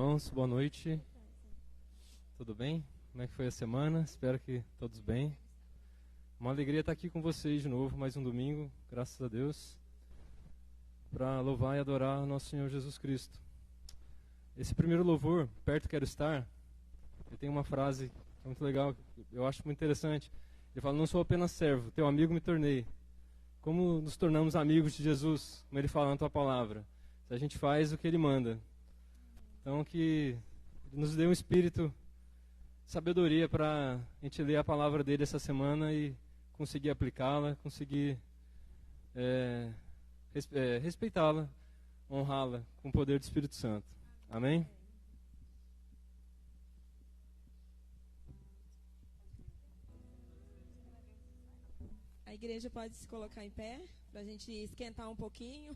irmãos, boa noite. Tudo bem? Como é que foi a semana? Espero que todos bem. Uma alegria estar aqui com vocês de novo, mais um domingo, graças a Deus, para louvar e adorar o nosso Senhor Jesus Cristo. Esse primeiro louvor, Perto Quero Estar, ele tem uma frase que é muito legal, eu acho muito interessante. Ele fala: não sou apenas servo, teu amigo me tornei. Como nos tornamos amigos de Jesus, como ele fala na tua palavra? Se a gente faz o que ele manda. Então que ele nos dê um espírito, sabedoria para a gente ler a palavra dele essa semana e conseguir aplicá-la, conseguir respeitá-la, honrá-la com o poder do Espírito Santo. Amém? A igreja pode se colocar em pé para a gente esquentar um pouquinho.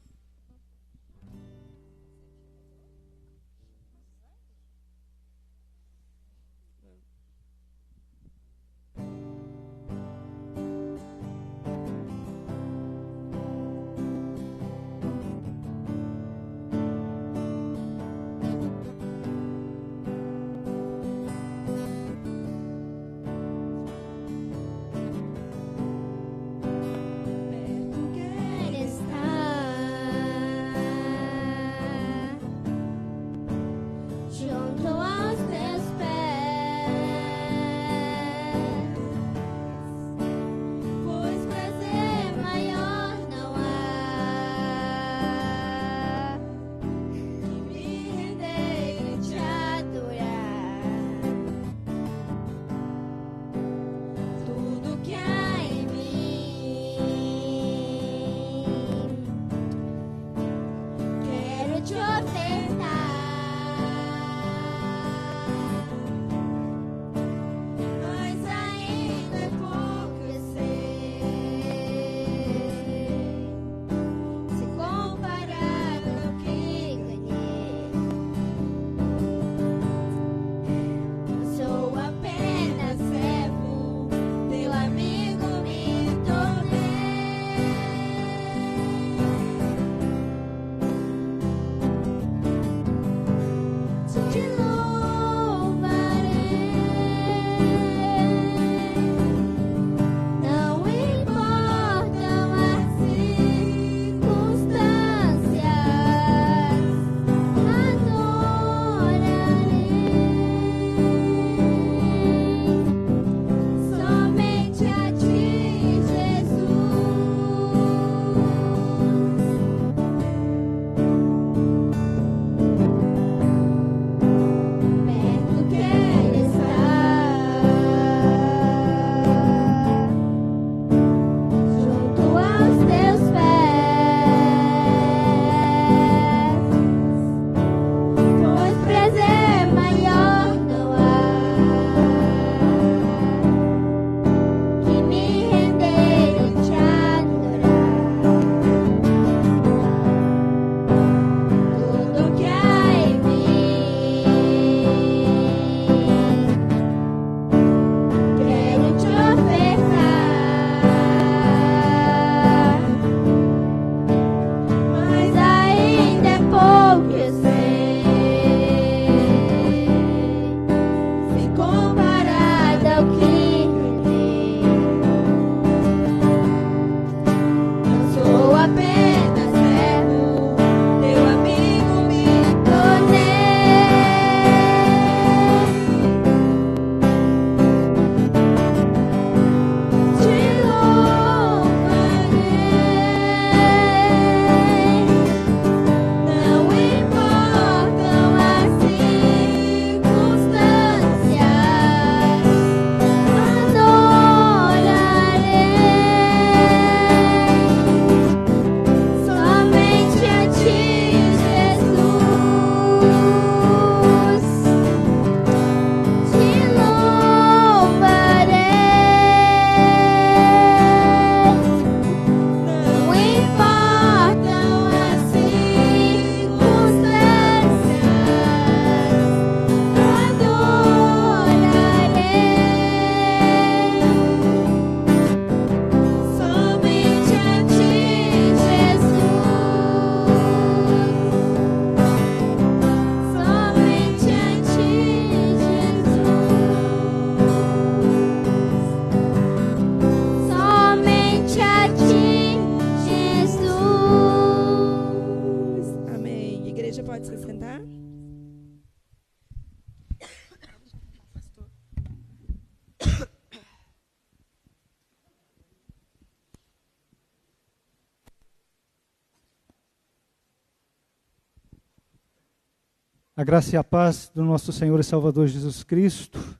A graça e a paz do nosso Senhor e Salvador Jesus Cristo.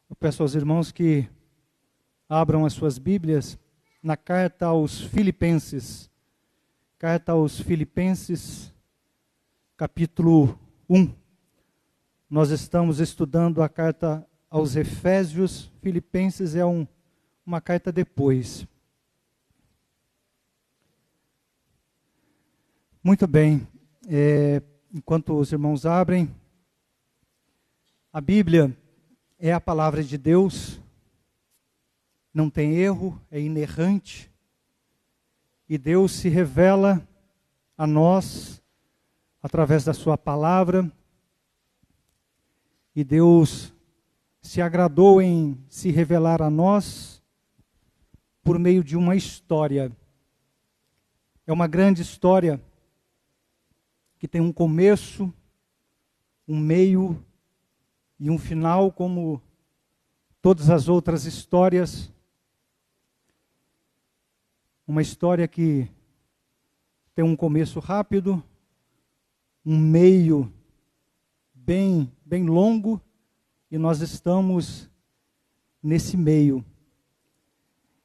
Eu peço aos irmãos que abram as suas Bíblias na carta aos Filipenses. Carta aos Filipenses, capítulo 1. Nós estamos estudando a carta aos Efésios. Filipenses é uma carta depois. Muito bem. Enquanto os irmãos abrem, a Bíblia é a palavra de Deus, não tem erro, é inerrante, e Deus se revela a nós através da sua palavra, e Deus se agradou em se revelar a nós por meio de uma história. É uma grande história, que tem um começo, um meio e um final, como todas as outras histórias. Uma história que tem um começo rápido, um meio bem longo, e nós estamos nesse meio.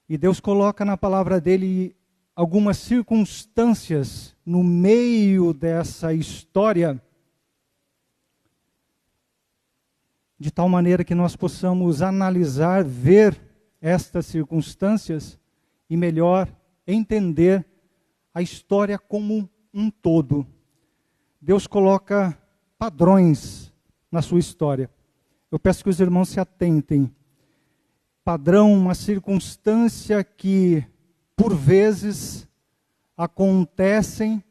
E Deus coloca na palavra dele algumas circunstâncias no meio dessa história, de tal maneira que nós possamos analisar, ver estas circunstâncias e melhor entender a história como um todo. Deus coloca padrões na sua história. Eu peço que os irmãos se atentem. Padrão, uma circunstância que por vezes acontecem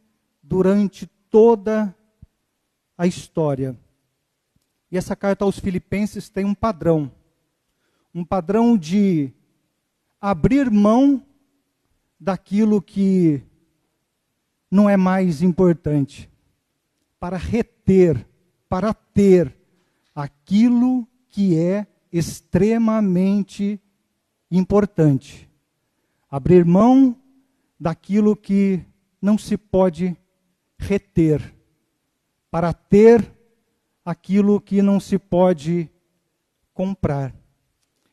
durante toda a história. E essa carta aos Filipenses tem um padrão de abrir mão daquilo que não é mais importante, para reter, para ter aquilo que é extremamente importante. Abrir mão daquilo que não se pode reter, para ter aquilo que não se pode comprar.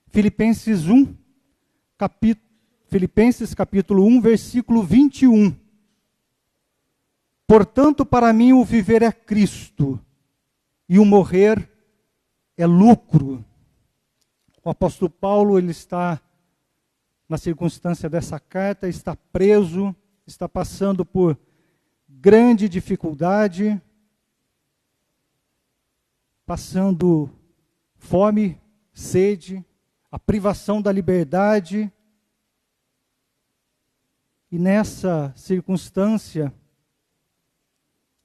Filipenses capítulo 1, versículo 21. Portanto, para mim o viver é Cristo, e o morrer é lucro. O apóstolo Paulo, ele está na circunstância dessa carta, está preso, está passando por grande dificuldade, passando fome, sede, a privação da liberdade. E nessa circunstância,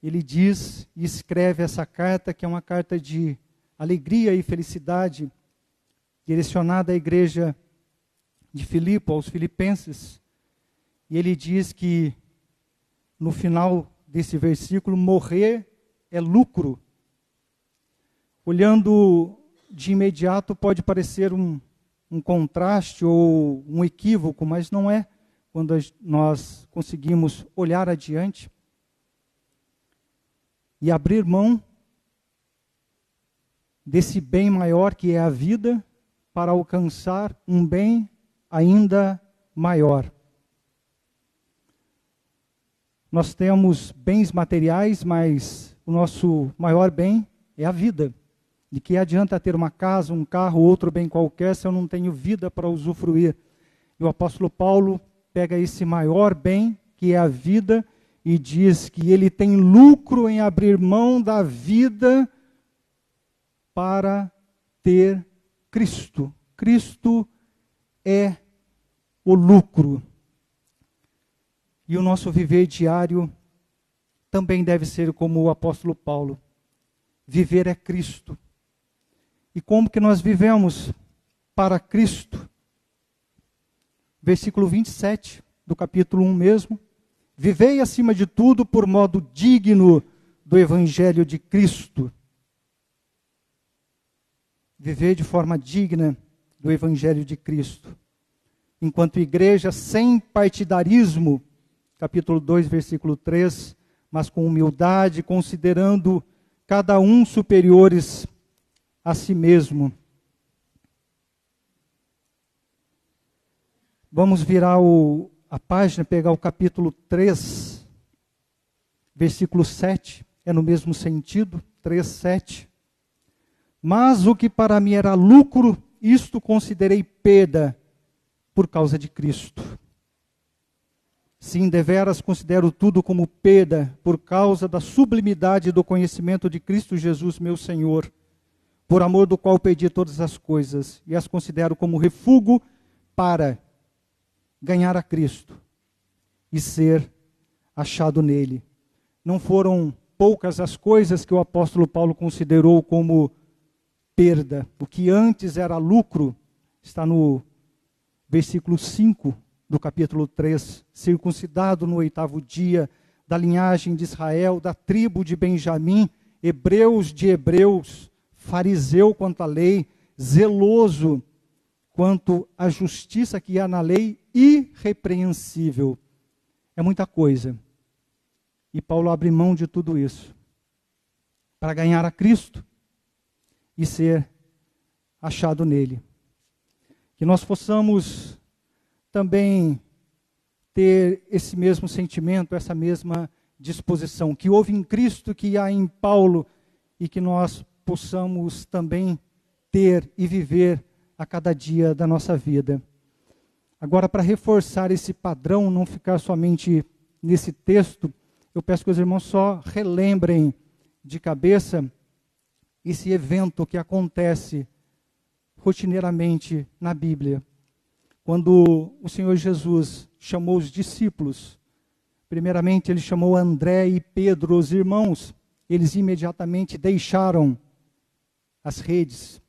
ele diz e escreve essa carta, que é uma carta de alegria e felicidade, direcionada à igreja de Filipe, aos filipenses. E ele diz que, no final desse versículo, morrer é lucro. Olhando de imediato pode parecer um contraste ou um equívoco, mas não é quando nós conseguimos olhar adiante e abrir mão desse bem maior que é a vida para alcançar um bem ainda maior. Nós temos bens materiais, mas o nosso maior bem é a vida. De que adianta ter uma casa, um carro, outro bem qualquer, se eu não tenho vida para usufruir? E o apóstolo Paulo pega esse maior bem, que é a vida, e diz que ele tem lucro em abrir mão da vida para ter Cristo. Cristo é o lucro. E o nosso viver diário também deve ser como o apóstolo Paulo. Viver é Cristo. E como que nós vivemos para Cristo? Versículo 27 do capítulo 1 mesmo. Vivei acima de tudo por modo digno do Evangelho de Cristo. Viver de forma digna do Evangelho de Cristo. Enquanto igreja, sem partidarismo, capítulo 2, versículo 3, mas com humildade, considerando cada um superiores a si mesmo. Vamos virar a página, pegar o capítulo 3, versículo 7, é no mesmo sentido, 3, 7. Mas o que para mim era lucro, isto considerei perda por causa de Cristo. Sim, deveras considero tudo como perda por causa da sublimidade do conhecimento de Cristo Jesus, meu Senhor, por amor do qual perdi todas as coisas, e as considero como refúgio para ganhar a Cristo e ser achado nele. Não foram poucas as coisas que o apóstolo Paulo considerou como perda. O que antes era lucro, está no versículo 5 do capítulo 3, circuncidado no 8º dia, da linhagem de Israel, da tribo de Benjamim, hebreus de hebreus, fariseu quanto à lei, zeloso quanto à justiça que há na lei, irrepreensível. É muita coisa. E Paulo abre mão de tudo isso para ganhar a Cristo e ser achado nele. Que nós possamos também ter esse mesmo sentimento, essa mesma disposição que houve em Cristo, que há em Paulo, e que nós possamos também ter e viver a cada dia da nossa vida. Agora, para reforçar esse padrão, não ficar somente nesse texto, eu peço que os irmãos só relembrem de cabeça esse evento que acontece rotineiramente na Bíblia. Quando o Senhor Jesus chamou os discípulos, primeiramente ele chamou André e Pedro, os irmãos, eles imediatamente deixaram as redes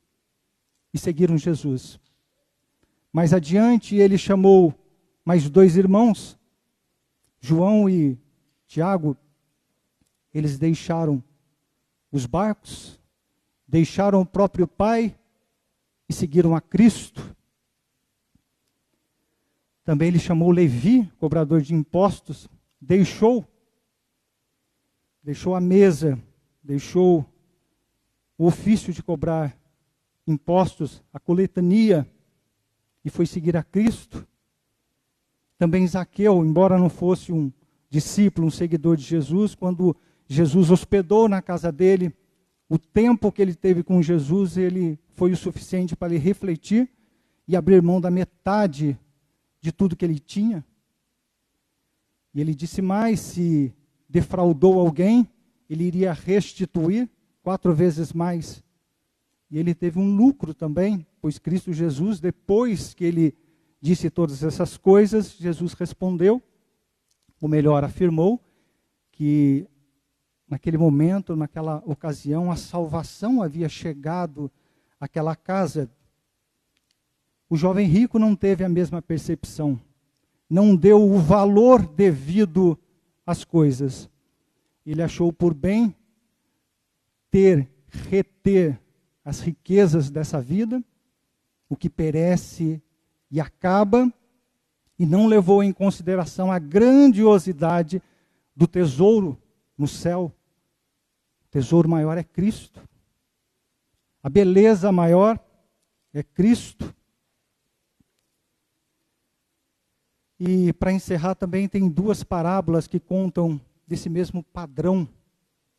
e seguiram Jesus. Mais adiante ele chamou mais 2 irmãos, João e Tiago. Eles deixaram os barcos, deixaram o próprio Pai e seguiram a Cristo. Também ele chamou Levi, cobrador de impostos, deixou a mesa, deixou o ofício de cobrar impostos, a coletania, e foi seguir a Cristo. Também Zaqueu, embora não fosse um discípulo, um seguidor de Jesus, quando Jesus hospedou na casa dele, o tempo que ele teve com Jesus, ele foi o suficiente para ele refletir e abrir mão da metade de tudo que ele tinha. E ele disse mais, se defraudou alguém, ele iria restituir 4 vezes mais. E ele teve um lucro também, pois Cristo Jesus, depois que ele disse todas essas coisas, Jesus respondeu, ou melhor, afirmou, que naquele momento, naquela ocasião, a salvação havia chegado àquela casa. O jovem rico não teve a mesma percepção, não deu o valor devido às coisas. Ele achou por bem reter as riquezas dessa vida, o que perece e acaba, e não levou em consideração a grandiosidade do tesouro no céu. O tesouro maior é Cristo. A beleza maior é Cristo. E para encerrar também tem 2 parábolas que contam desse mesmo padrão.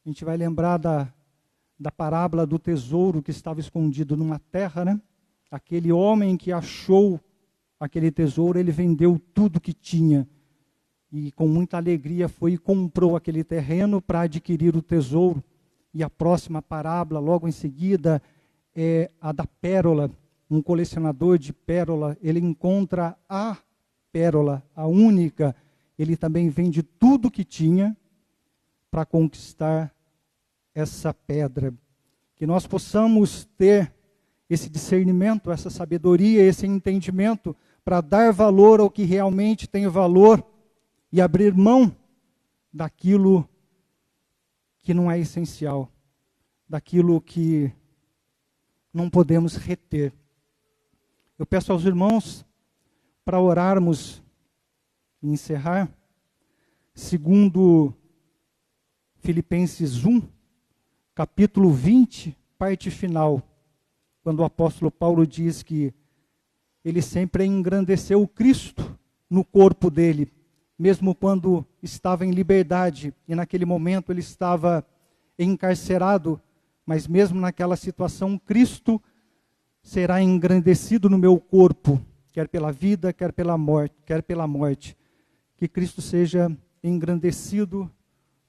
A gente vai lembrar da parábola do tesouro que estava escondido numa terra, né? Aquele homem que achou aquele tesouro, ele vendeu tudo que tinha. E com muita alegria foi e comprou aquele terreno para adquirir o tesouro. E a próxima parábola, logo em seguida, é a da pérola. Um colecionador de pérola, ele encontra a pérola, a única. Ele também vende tudo que tinha para conquistar essa pedra. Que nós possamos ter esse discernimento, essa sabedoria, esse entendimento para dar valor ao que realmente tem valor e abrir mão daquilo que não é essencial, daquilo que não podemos reter. Eu peço aos irmãos para orarmos e encerrar, segundo Filipenses 1, capítulo 20, parte final, quando o apóstolo Paulo diz que ele sempre engrandeceu o Cristo no corpo dele, mesmo quando estava em liberdade, e naquele momento ele estava encarcerado, mas mesmo naquela situação, Cristo será engrandecido no meu corpo, quer pela vida, quer pela morte. Que Cristo seja engrandecido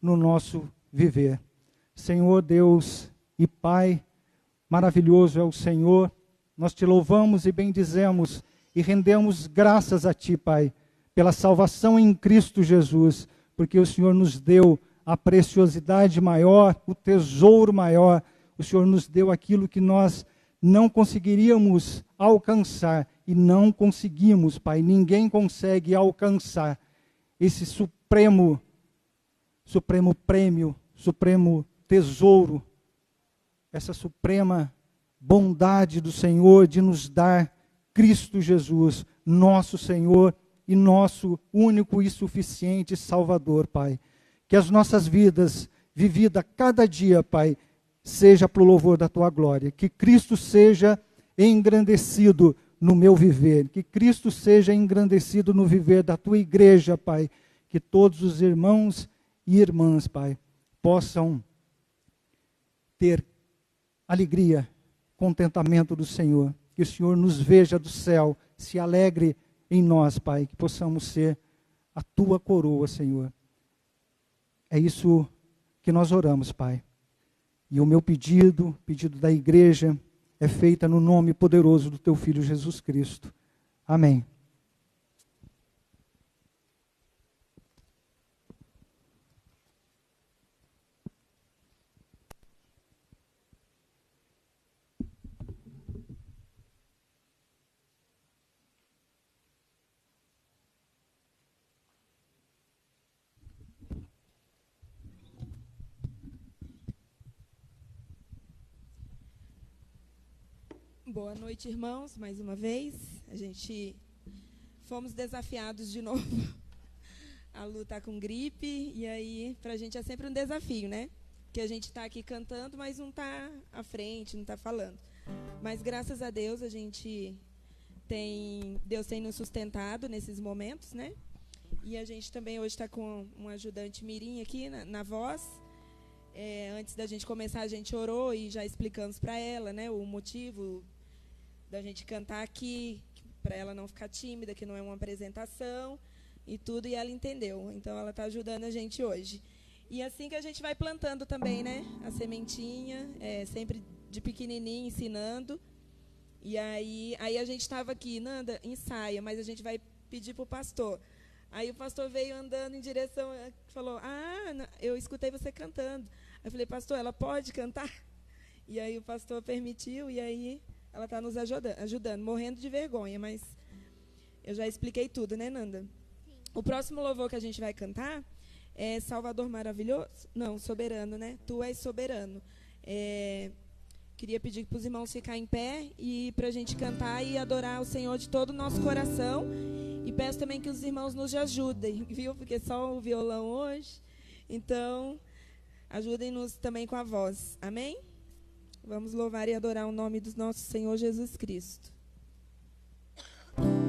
no nosso viver. Senhor Deus e Pai, maravilhoso é o Senhor, nós te louvamos e bendizemos e rendemos graças a Ti, Pai, pela salvação em Cristo Jesus, porque o Senhor nos deu a preciosidade maior, o tesouro maior, o Senhor nos deu aquilo que nós não conseguiríamos alcançar, e não conseguimos, Pai, ninguém consegue alcançar esse supremo prêmio, supremo tesouro, essa suprema bondade do Senhor de nos dar Cristo Jesus, nosso Senhor e nosso único e suficiente Salvador, Pai. Que as nossas vidas, vividas cada dia, Pai, seja para o louvor da Tua glória. Que Cristo seja engrandecido no meu viver. Que Cristo seja engrandecido no viver da Tua igreja, Pai. Que todos os irmãos e irmãs, Pai, possam ter alegria, contentamento do Senhor. Que o Senhor nos veja do céu, se alegre em nós, Pai. Que possamos ser a Tua coroa, Senhor. É isso que nós oramos, Pai. E o meu pedido da igreja, é feita no nome poderoso do Teu Filho Jesus Cristo. Amém. Boa noite, irmãos, mais uma vez. A gente fomos desafiados de novo a lutar com gripe, e aí pra gente é sempre um desafio, né? Que a gente está aqui cantando, mas não está à frente, não está falando. Mas graças a Deus Deus tem nos sustentado nesses momentos, né? E a gente também hoje está com um ajudante mirim aqui na voz. Antes da gente começar, a gente orou e já explicamos para ela, né, o motivo da gente cantar aqui, para ela não ficar tímida, que não é uma apresentação e tudo, e ela entendeu. Então, ela está ajudando a gente hoje. E assim que a gente vai plantando também, né, a sementinha, sempre de pequenininho, ensinando. E aí a gente estava aqui, Nanda, ensaia, mas a gente vai pedir para o pastor. Aí o pastor veio andando em direção, falou, eu escutei você cantando. Aí eu falei, pastor, ela pode cantar? E aí o pastor permitiu, e aí ela está nos ajudando, morrendo de vergonha, mas eu já expliquei tudo, né, Nanda? Sim. O próximo louvor que a gente vai cantar é Salvador Maravilhoso? Não, Soberano, né? Tu és soberano. Queria pedir para os irmãos ficarem em pé e para a gente cantar e adorar o Senhor de todo o nosso coração. E peço também que os irmãos nos ajudem, viu? Porque só o violão hoje. Então, ajudem-nos também com a voz. Amém? Vamos louvar e adorar o nome do nosso Senhor Jesus Cristo. Absoluto.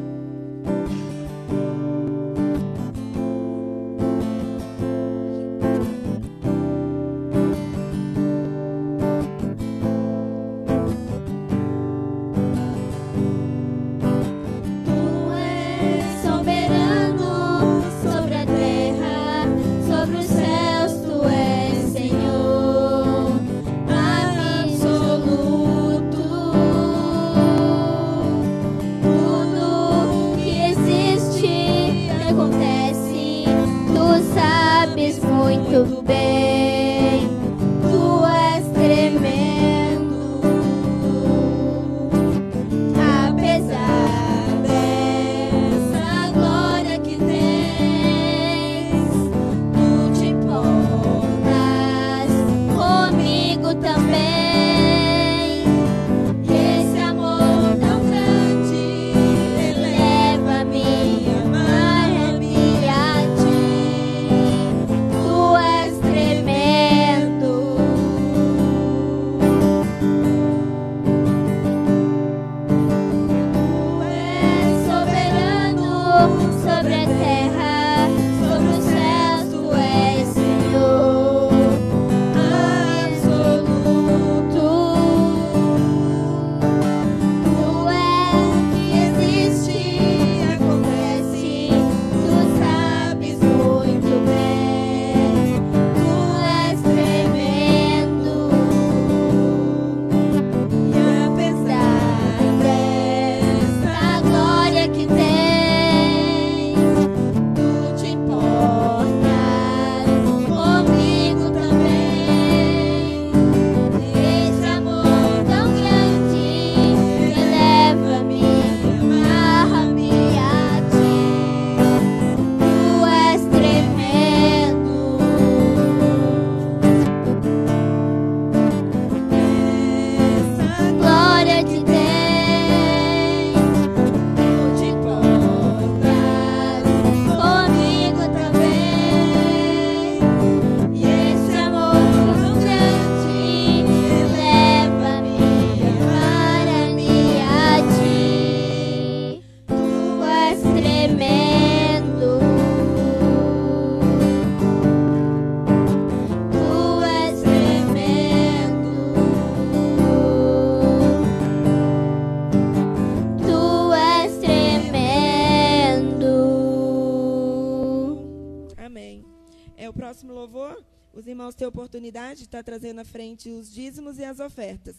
próximo louvor, os irmãos têm a oportunidade de estar trazendo à frente os dízimos e as ofertas.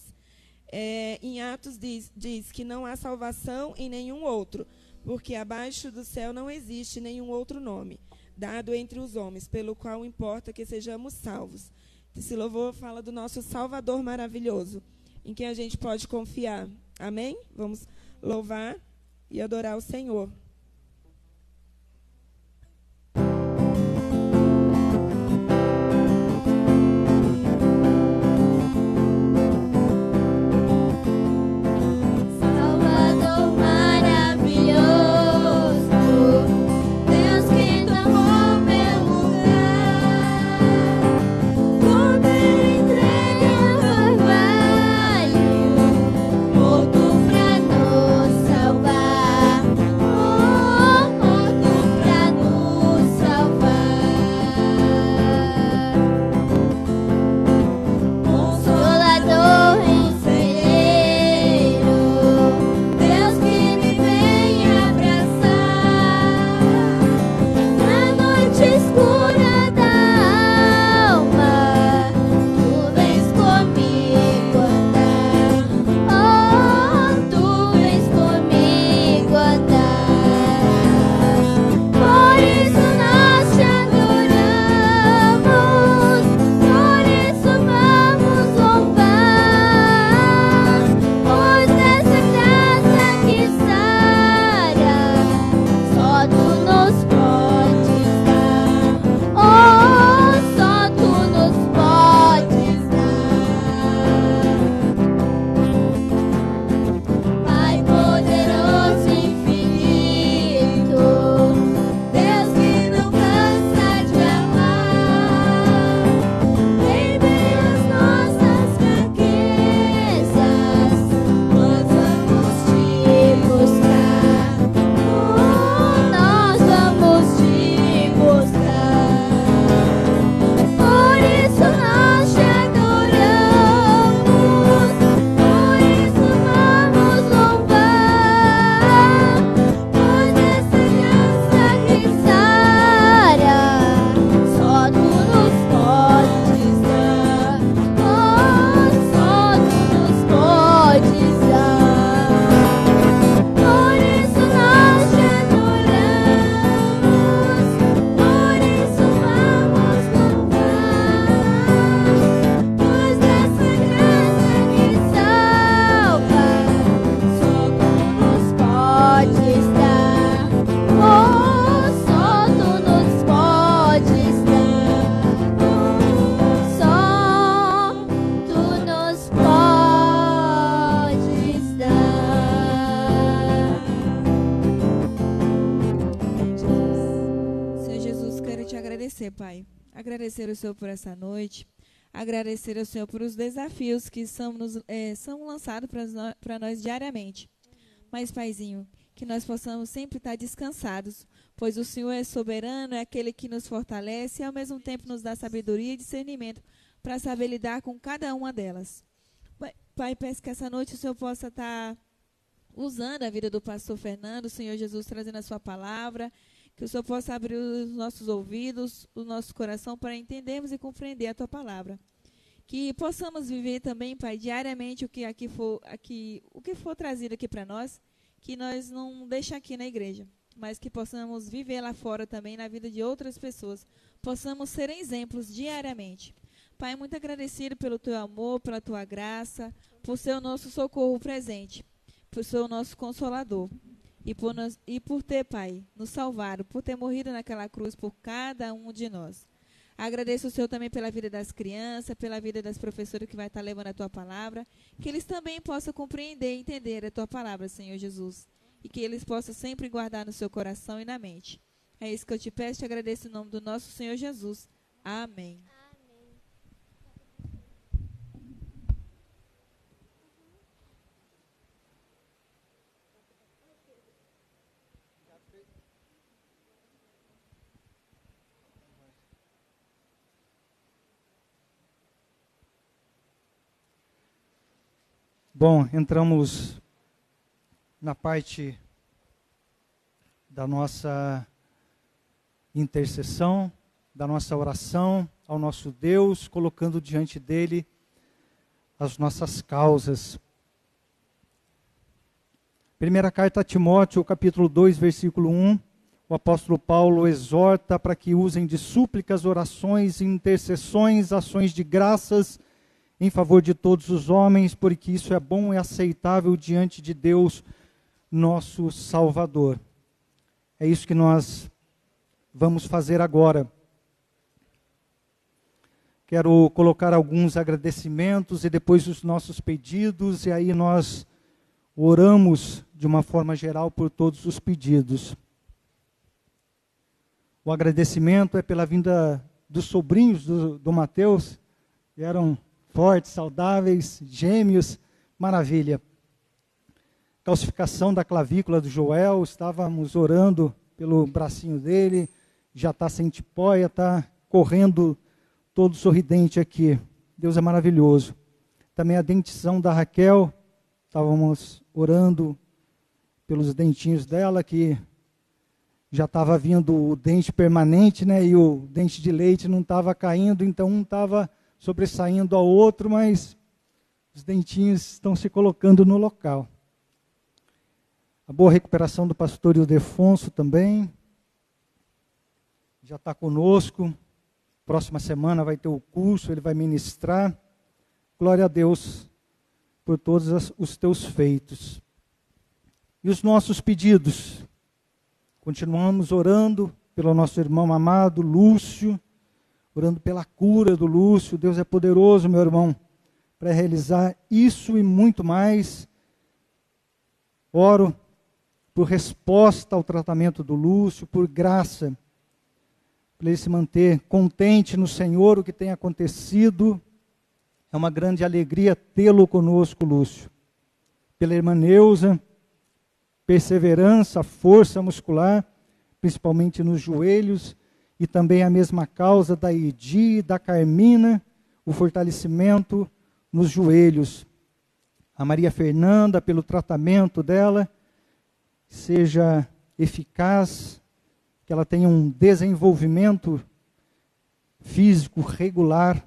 Em Atos diz que não há salvação em nenhum outro, porque abaixo do céu não existe nenhum outro nome, dado entre os homens, pelo qual importa que sejamos salvos. Esse louvor fala do nosso Salvador maravilhoso, em quem a gente pode confiar. Amém? Vamos louvar e adorar o Senhor. Pai. Agradecer ao Senhor por essa noite. Agradecer ao Senhor por os desafios que são lançados para nós diariamente. Mas, Paizinho, que nós possamos sempre estar descansados, pois o Senhor é soberano, é aquele que nos fortalece e, ao mesmo tempo, nos dá sabedoria e discernimento para saber lidar com cada uma delas. Pai, peço que essa noite o Senhor possa estar usando a vida do pastor Fernando, o Senhor Jesus trazendo a sua palavra, que o Senhor possa abrir os nossos ouvidos, o nosso coração para entendermos e compreender a tua palavra. Que possamos viver também, Pai, diariamente o que for trazido aqui para nós, que nós não deixamos aqui na igreja, mas que possamos viver lá fora também na vida de outras pessoas. Possamos ser exemplos diariamente. Pai, muito agradecido pelo teu amor, pela tua graça, por ser o nosso socorro presente, por ser o nosso consolador. E por ter, Pai, nos salvado, por ter morrido naquela cruz por cada um de nós. Agradeço o Senhor também pela vida das crianças, pela vida das professoras que vai estar levando a tua palavra, que eles também possam compreender e entender a tua palavra, Senhor Jesus, e que eles possam sempre guardar no seu coração e na mente. É isso que eu te peço e te agradeço em nome do nosso Senhor Jesus. Amém. Bom, entramos na parte da nossa intercessão, da nossa oração ao nosso Deus, colocando diante dele as nossas causas. Primeira carta a Timóteo, capítulo 2, versículo 1, o apóstolo Paulo exorta para que usem de súplicas, orações, intercessões, ações de graças em favor de todos os homens, porque isso é bom e aceitável diante de Deus, nosso Salvador. É isso que nós vamos fazer agora. Quero colocar alguns agradecimentos e depois os nossos pedidos, e aí nós oramos de uma forma geral por todos os pedidos. O agradecimento é pela vinda dos sobrinhos do Mateus, que eram fortes, saudáveis, gêmeos, maravilha. Calcificação da clavícula do Joel, estávamos orando pelo bracinho dele, já está sem tipóia, está correndo todo sorridente aqui. Deus é maravilhoso. Também a dentição da Raquel, estávamos orando pelos dentinhos dela, que já estava vindo o dente permanente, né? E o dente de leite não estava caindo, então um estava sobressaindo ao outro, mas os dentinhos estão se colocando no local. A boa recuperação do pastor Ildefonso também, já está conosco. Próxima semana vai ter o curso, ele vai ministrar. Glória a Deus por todos os teus feitos. E os nossos pedidos? Continuamos orando pelo nosso irmão amado, Lúcio, orando pela cura do Lúcio. Deus é poderoso, meu irmão, para realizar isso e muito mais. Oro por resposta ao tratamento do Lúcio, por graça, para ele se manter contente no Senhor, o que tem acontecido. É uma grande alegria tê-lo conosco, Lúcio. Pela irmã Neuza, perseverança, força muscular, principalmente nos joelhos, e também a mesma causa da Edi e da Carmina, o fortalecimento nos joelhos. A Maria Fernanda, pelo tratamento dela, seja eficaz, que ela tenha um desenvolvimento físico regular.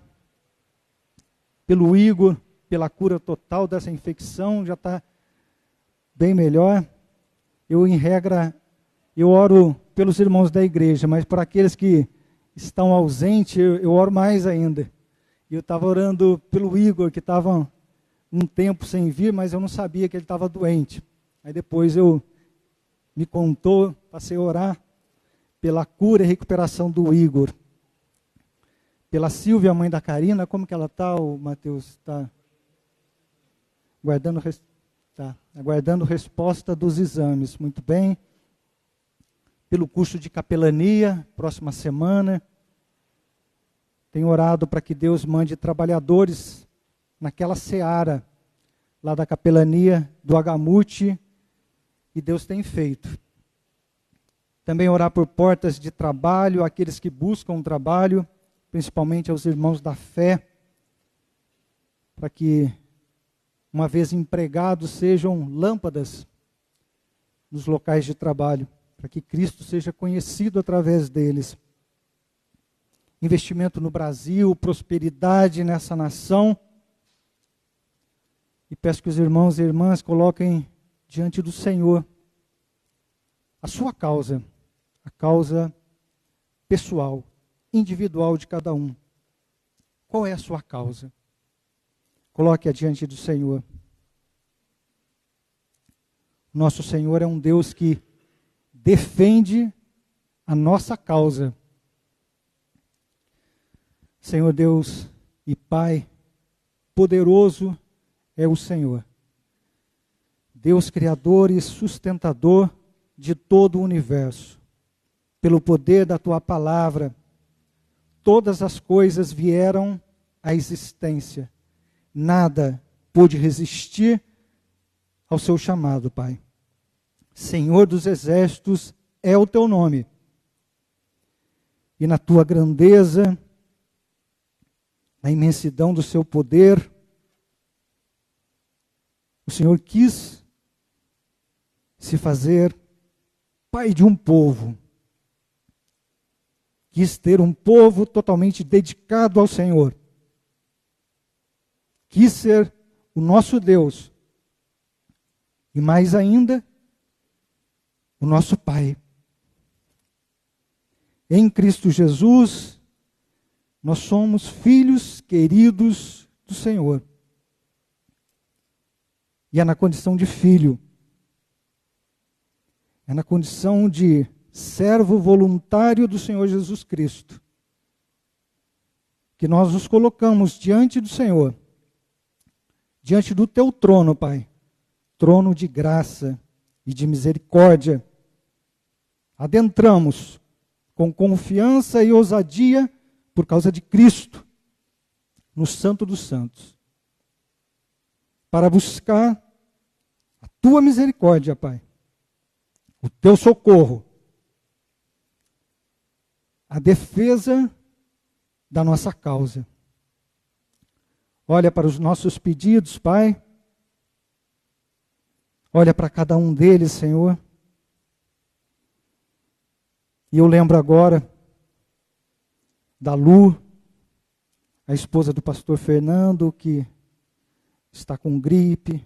Pelo Igor, pela cura total dessa infecção, já está bem melhor. Eu, em regra, eu oro pelos irmãos da igreja, mas por aqueles que estão ausentes, eu oro mais ainda. Eu estava orando pelo Igor, que estava um tempo sem vir, mas eu não sabia que ele estava doente. Aí depois me contou, passei a orar pela cura e recuperação do Igor. Pela Silvia, mãe da Karina, como que ela está, o Mateus? Está aguardando resposta dos exames. Muito bem. Pelo curso de capelania, próxima semana. Tenho orado para que Deus mande trabalhadores naquela seara, lá da capelania do Agamute, e Deus tem feito. Também orar por portas de trabalho, aqueles que buscam trabalho, principalmente aos irmãos da fé, para que, uma vez empregados, sejam lâmpadas nos locais de trabalho, para que Cristo seja conhecido através deles. Investimento no Brasil, prosperidade nessa nação. E peço que os irmãos e irmãs coloquem diante do Senhor a sua causa, a causa pessoal, individual de cada um. Qual é a sua causa? Coloque-a diante do Senhor. Nosso Senhor é um Deus que defende a nossa causa. Senhor Deus e Pai, poderoso é o Senhor. Deus criador e sustentador de todo o universo. Pelo poder da Tua palavra, todas as coisas vieram à existência. Nada pôde resistir ao Seu chamado, Pai. Senhor dos exércitos é o Teu nome. E na Tua grandeza, na imensidão do Seu poder, o Senhor quis se fazer Pai de um povo. quis ter um povo totalmente dedicado ao Senhor. Quis ser o nosso Deus. E mais ainda, o nosso Pai. Em Cristo Jesus, nós somos filhos queridos do Senhor. E é na condição de filho. É na condição de servo voluntário do Senhor Jesus Cristo que nós nos colocamos diante do Senhor, diante do teu trono, Pai, trono de graça e de misericórdia. Adentramos com confiança e ousadia por causa de Cristo, no Santo dos Santos, para buscar a tua misericórdia, Pai, o teu socorro, a defesa da nossa causa. Olha para os nossos pedidos, Pai. Olha para cada um deles, Senhor. E eu lembro agora da Lu, a esposa do pastor Fernando, que está com gripe.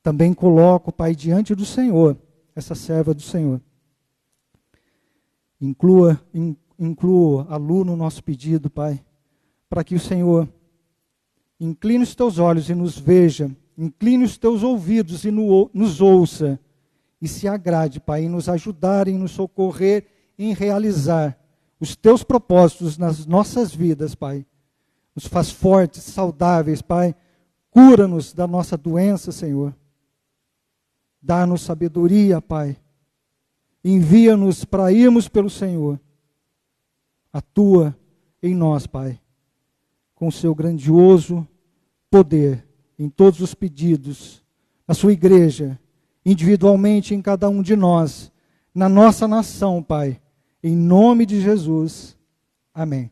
Também coloco, Pai, diante do Senhor, essa serva do Senhor. Inclua a Lu no nosso pedido, Pai, para que o Senhor incline os teus olhos e nos veja, incline os teus ouvidos e nos ouça, e se agrade, Pai, em nos ajudar, em nos socorrer, em realizar os teus propósitos nas nossas vidas, Pai. Nos faz fortes, saudáveis, Pai. Cura-nos da nossa doença, Senhor. Dá-nos sabedoria, Pai. Envia-nos para irmos pelo Senhor. Atua em nós, Pai, com o seu grandioso poder em todos os pedidos, na sua igreja, individualmente em cada um de nós, na nossa nação, Pai, em nome de Jesus. Amém.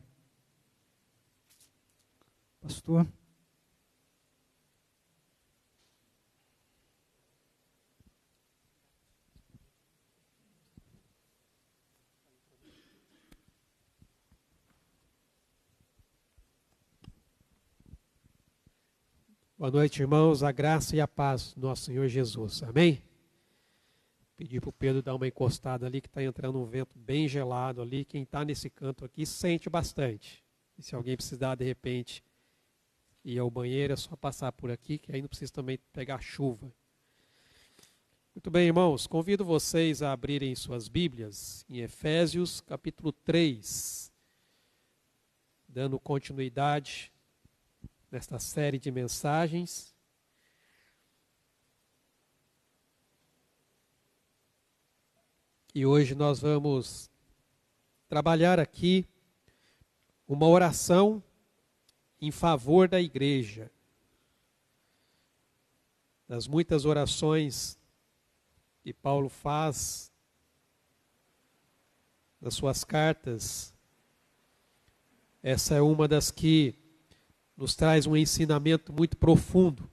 Pastor. Boa noite, irmãos, a graça e a paz do nosso Senhor Jesus, amém? Pedi para o Pedro dar uma encostada ali, que está entrando um vento bem gelado ali, quem está nesse canto aqui sente bastante. E se alguém precisar, de repente, ir ao banheiro, é só passar por aqui, que aí não precisa também pegar chuva. Muito bem, irmãos, convido vocês a abrirem suas Bíblias em Efésios, capítulo 3, dando continuidade nesta série de mensagens. E hoje nós vamos trabalhar aqui uma oração em favor da igreja. Das muitas orações que Paulo faz nas suas cartas, essa é uma das que nos traz um ensinamento muito profundo,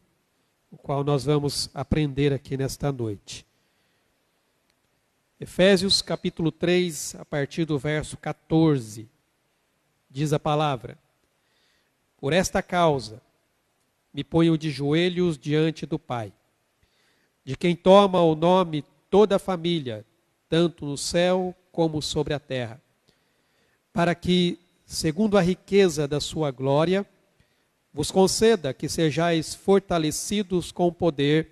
o qual nós vamos aprender aqui nesta noite. Efésios capítulo 3, a partir do verso 14, diz a palavra: Por esta causa me ponho de joelhos diante do Pai, de quem toma o nome toda a família, tanto no céu como sobre a terra, para que, segundo a riqueza da sua glória, vos conceda que sejais fortalecidos com poder,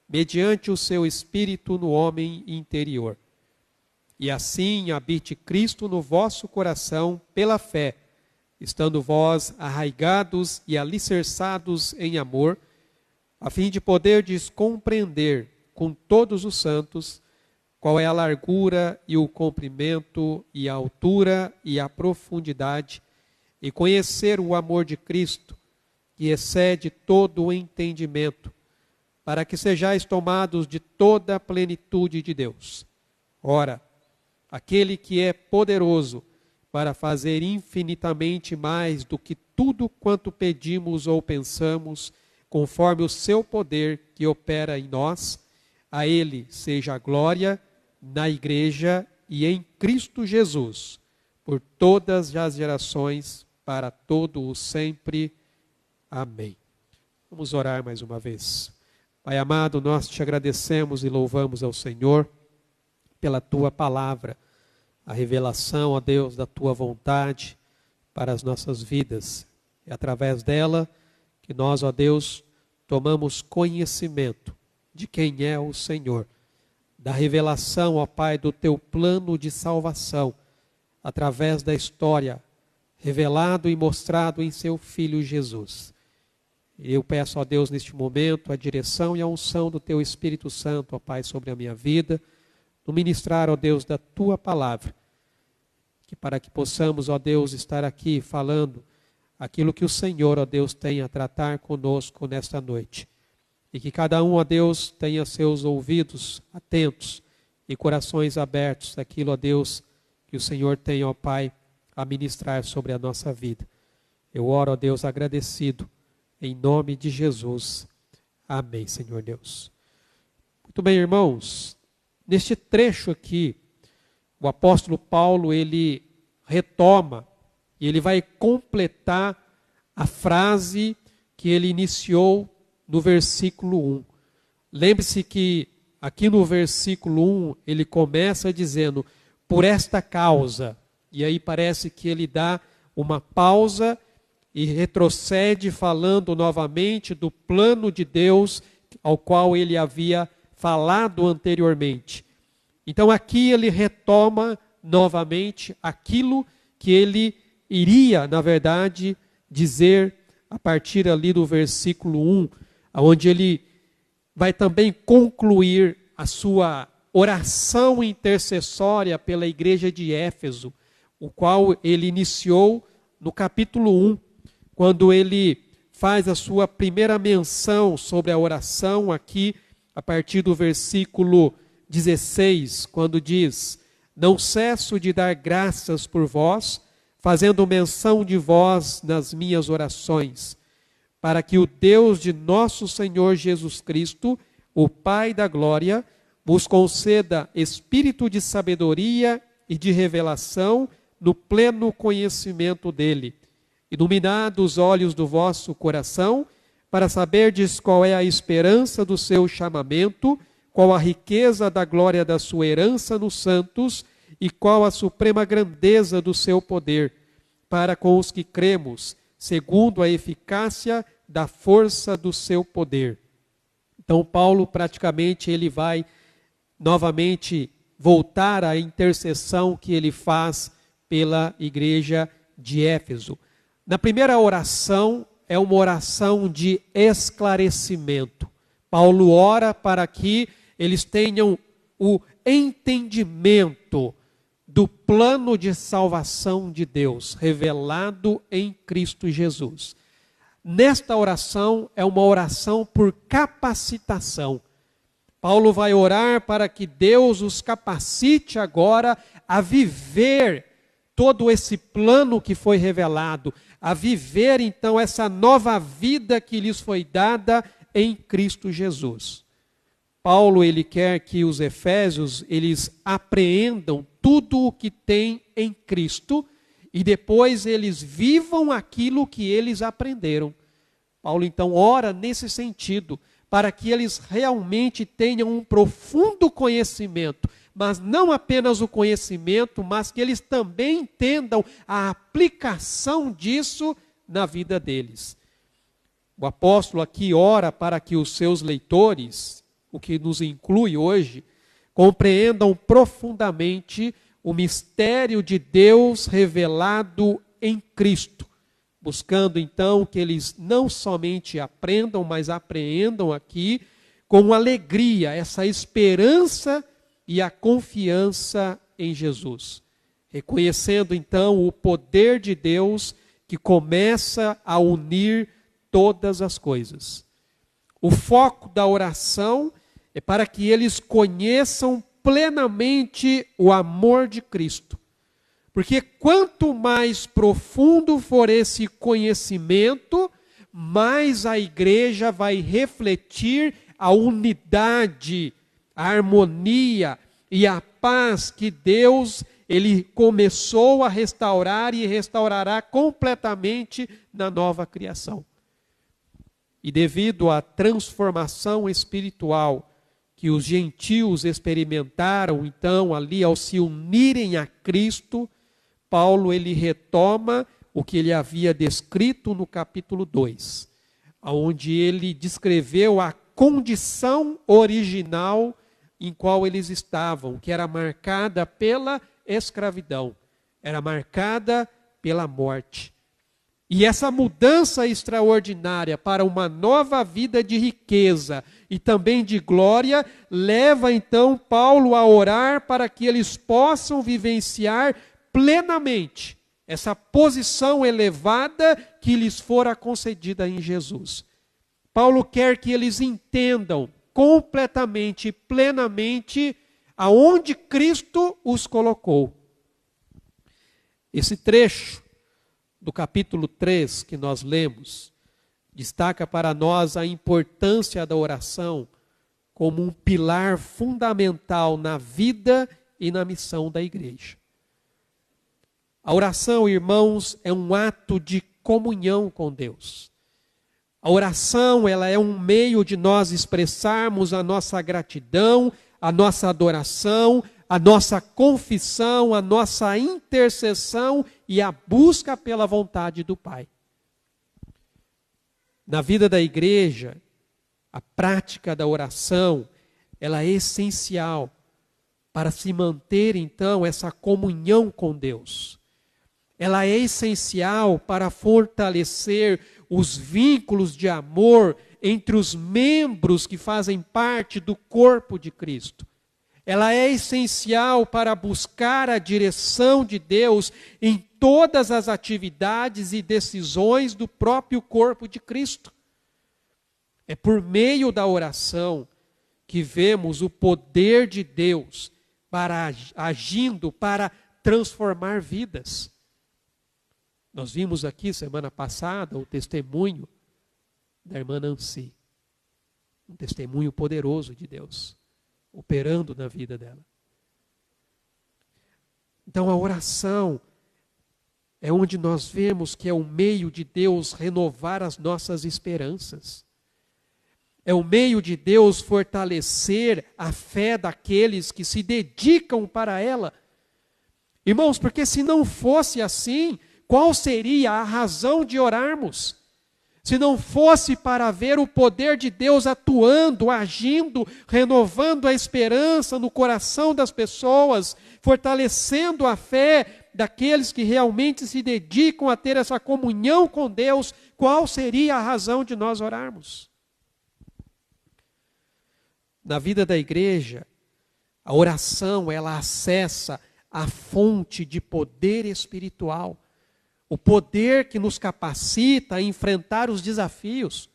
mediante o seu Espírito no homem interior. E assim habite Cristo no vosso coração pela fé, estando vós arraigados e alicerçados em amor, a fim de poderdes compreender com todos os santos qual é a largura e o comprimento e a altura e a profundidade, e conhecer o amor de Cristo, que excede todo o entendimento, para que sejais tomados de toda a plenitude de Deus. Ora, aquele que é poderoso para fazer infinitamente mais do que tudo quanto pedimos ou pensamos, conforme o seu poder que opera em nós, a ele seja a glória na igreja e em Cristo Jesus, por todas as gerações, para todo o sempre. Amém. Vamos orar mais uma vez. Pai amado, nós te agradecemos e louvamos ao Senhor pela tua palavra, a revelação, ó Deus, da tua vontade para as nossas vidas. É através dela que nós, ó Deus, tomamos conhecimento de quem é o Senhor, da revelação, ó Pai, do teu plano de salvação, através da história, revelado e mostrado em seu Filho Jesus. E eu peço a Deus neste momento a direção e a unção do teu Espírito Santo, ó Pai, sobre a minha vida, no ministrar, ó Deus, da tua palavra, que para que possamos, ó Deus, estar aqui falando aquilo que o Senhor, ó Deus, tem a tratar conosco nesta noite. E que cada um, ó Deus, tenha seus ouvidos atentos e corações abertos daquilo, ó Deus, que o Senhor tem, ó Pai, a ministrar sobre a nossa vida. Eu oro, ó Deus, agradecido, em nome de Jesus. Amém, Senhor Deus. Muito bem, irmãos, neste trecho aqui, o apóstolo Paulo, ele retoma e ele vai completar a frase que ele iniciou no versículo 1. Lembre-se que aqui no versículo 1 ele começa dizendo, por esta causa, e aí parece que ele dá uma pausa e retrocede falando novamente do plano de Deus ao qual ele havia falado anteriormente. Então aqui ele retoma novamente aquilo que ele iria, na verdade, dizer a partir ali do versículo 1, onde ele vai também concluir a sua oração intercessória pela igreja de Éfeso, o qual ele iniciou no capítulo 1, quando ele faz a sua primeira menção sobre a oração aqui, a partir do versículo 16, quando diz, não cesso de dar graças por vós, fazendo menção de vós nas minhas orações, para que o Deus de nosso Senhor Jesus Cristo, o Pai da glória, vos conceda espírito de sabedoria e de revelação no pleno conhecimento dele, iluminados os olhos do vosso coração, para saberdes qual é a esperança do seu chamamento, qual a riqueza da glória da sua herança nos santos, e qual a suprema grandeza do seu poder, para com os que cremos, segundo a eficácia da força do seu poder. Então Paulo praticamente ele vai novamente voltar à intercessão que ele faz pela igreja de Éfeso. Na primeira oração é uma oração de esclarecimento. Paulo ora para que eles tenham o entendimento do plano de salvação de Deus, revelado em Cristo Jesus. Nesta oração é uma oração por capacitação. Paulo vai orar para que Deus os capacite agora a viver todo esse plano que foi revelado, a viver então essa nova vida que lhes foi dada em Cristo Jesus. Paulo, ele quer que os efésios, eles apreendam tudo o que tem em Cristo e depois eles vivam aquilo que eles aprenderam. Paulo então ora nesse sentido, para que eles realmente tenham um profundo conhecimento, mas não apenas o conhecimento, mas que eles também entendam a aplicação disso na vida deles. O apóstolo aqui ora para que os seus leitores, o que nos inclui hoje, compreendam profundamente o mistério de Deus revelado em Cristo, buscando então que eles não somente aprendam, mas apreendam aqui com alegria essa esperança e a confiança em Jesus, reconhecendo então o poder de Deus que começa a unir todas as coisas. O foco da oração é para que eles conheçam plenamente o amor de Cristo. Porque quanto mais profundo for esse conhecimento, mais a igreja vai refletir a unidade, a harmonia e a paz que Deus ele começou a restaurar e restaurará completamente na nova criação. E devido à transformação espiritual que os gentios experimentaram, então, ali ao se unirem a Cristo, Paulo ele retoma o que ele havia descrito no capítulo 2, onde ele descreveu a condição original em qual eles estavam, que era marcada pela escravidão, era marcada pela morte. E essa mudança extraordinária para uma nova vida de riqueza e também de glória, leva então Paulo a orar para que eles possam vivenciar plenamente essa posição elevada que lhes fora concedida em Jesus. Paulo quer que eles entendam completamente e plenamente aonde Cristo os colocou. Esse trecho do capítulo 3 que nós lemos, destaca para nós a importância da oração como um pilar fundamental na vida e na missão da igreja. A oração, irmãos, é um ato de comunhão com Deus. A oração, ela é um meio de nós expressarmos a nossa gratidão, a nossa adoração, a nossa confissão, a nossa intercessão e a busca pela vontade do Pai. Na vida da igreja, a prática da oração, ela é essencial para se manter, então, essa comunhão com Deus. Ela é essencial para fortalecer os vínculos de amor entre os membros que fazem parte do corpo de Cristo. Ela é essencial para buscar a direção de Deus em todas as atividades e decisões do próprio corpo de Cristo. É por meio da oração que vemos o poder de Deus agindo para transformar vidas. Nós vimos aqui semana passada o testemunho da irmã Nancy. Um testemunho poderoso de Deus, operando na vida dela. Então a oração é onde nós vemos que é o meio de Deus renovar as nossas esperanças. É o meio de Deus fortalecer a fé daqueles que se dedicam para ela. Irmãos, porque se não fosse assim, qual seria a razão de orarmos? Se não fosse para ver o poder de Deus atuando, agindo, renovando a esperança no coração das pessoas, fortalecendo a fé daqueles que realmente se dedicam a ter essa comunhão com Deus, qual seria a razão de nós orarmos? Na vida da igreja, a oração, ela acessa a fonte de poder espiritual. O poder que nos capacita a enfrentar os desafios.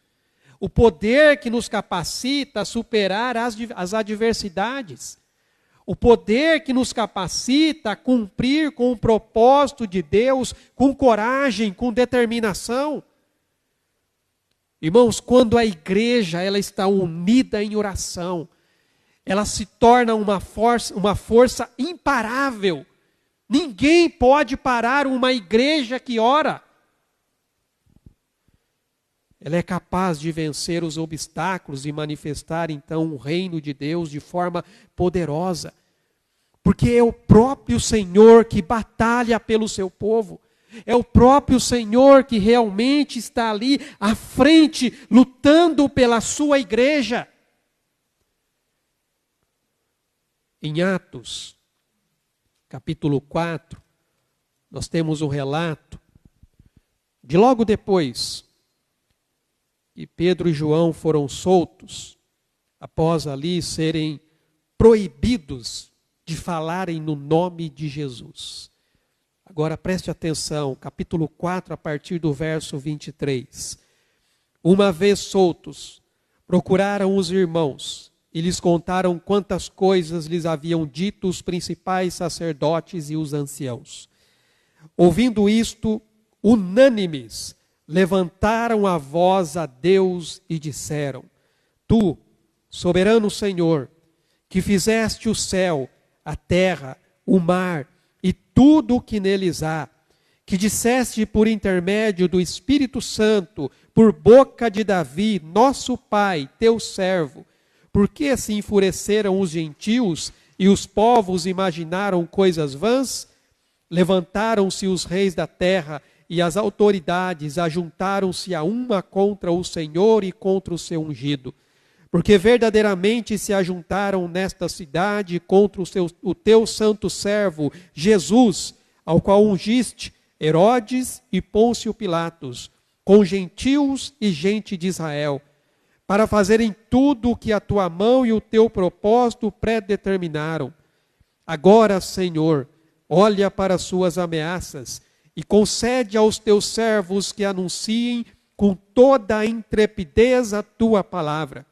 O poder que nos capacita a superar as adversidades. O poder que nos capacita a cumprir com o propósito de Deus, com coragem, com determinação. Irmãos, quando a igreja ela está unida em oração, ela se torna uma força imparável. Ninguém pode parar uma igreja que ora. Ela é capaz de vencer os obstáculos e manifestar então o reino de Deus de forma poderosa. Porque é o próprio Senhor que batalha pelo seu povo. É o próprio Senhor que realmente está ali à frente, lutando pela sua igreja. Em Atos, capítulo 4, nós temos um relato de logo depois que Pedro e João foram soltos, após ali serem proibidos de falarem no nome de Jesus. Agora preste atenção, capítulo 4, a partir do verso 23. Uma vez soltos, procuraram os irmãos e lhes contaram quantas coisas lhes haviam dito os principais sacerdotes e os anciãos. Ouvindo isto, unânimes, levantaram a voz a Deus e disseram: Tu, soberano Senhor, que fizeste o céu, a terra, o mar e tudo o que neles há, que disseste por intermédio do Espírito Santo, por boca de Davi, nosso pai, teu servo, por que se enfureceram os gentios e os povos imaginaram coisas vãs? Levantaram-se os reis da terra e as autoridades ajuntaram-se a uma contra o Senhor e contra o seu ungido. Porque verdadeiramente se ajuntaram nesta cidade contra o teu santo servo, Jesus, ao qual ungiste Herodes e Pôncio Pilatos, com gentios e gente de Israel, para fazerem tudo o que a tua mão e o teu propósito predeterminaram. Agora, Senhor, olha para as suas ameaças e concede aos teus servos que anunciem com toda a intrepidez a tua palavra.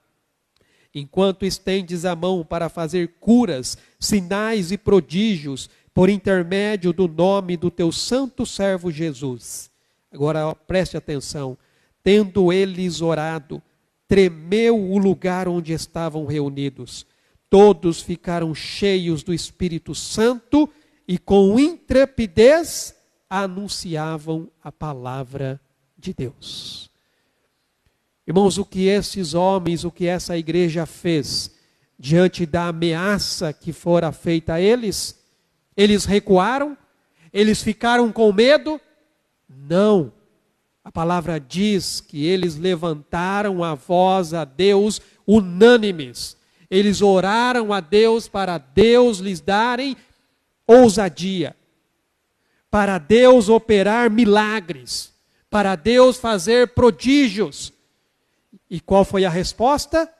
Enquanto estendes a mão para fazer curas, sinais e prodígios, por intermédio do nome do teu santo servo Jesus. Agora preste atenção. Tendo eles orado, tremeu o lugar onde estavam reunidos. Todos ficaram cheios do Espírito Santo e com intrepidez anunciavam a palavra de Deus. Irmãos, o que esses homens, o que essa igreja fez diante da ameaça que fora feita a eles? Eles recuaram? Eles ficaram com medo? Não. A palavra diz que eles levantaram a voz a Deus unânimes. Eles oraram a Deus para Deus lhes darem ousadia, para Deus operar milagres, para Deus fazer prodígios. E qual foi a resposta?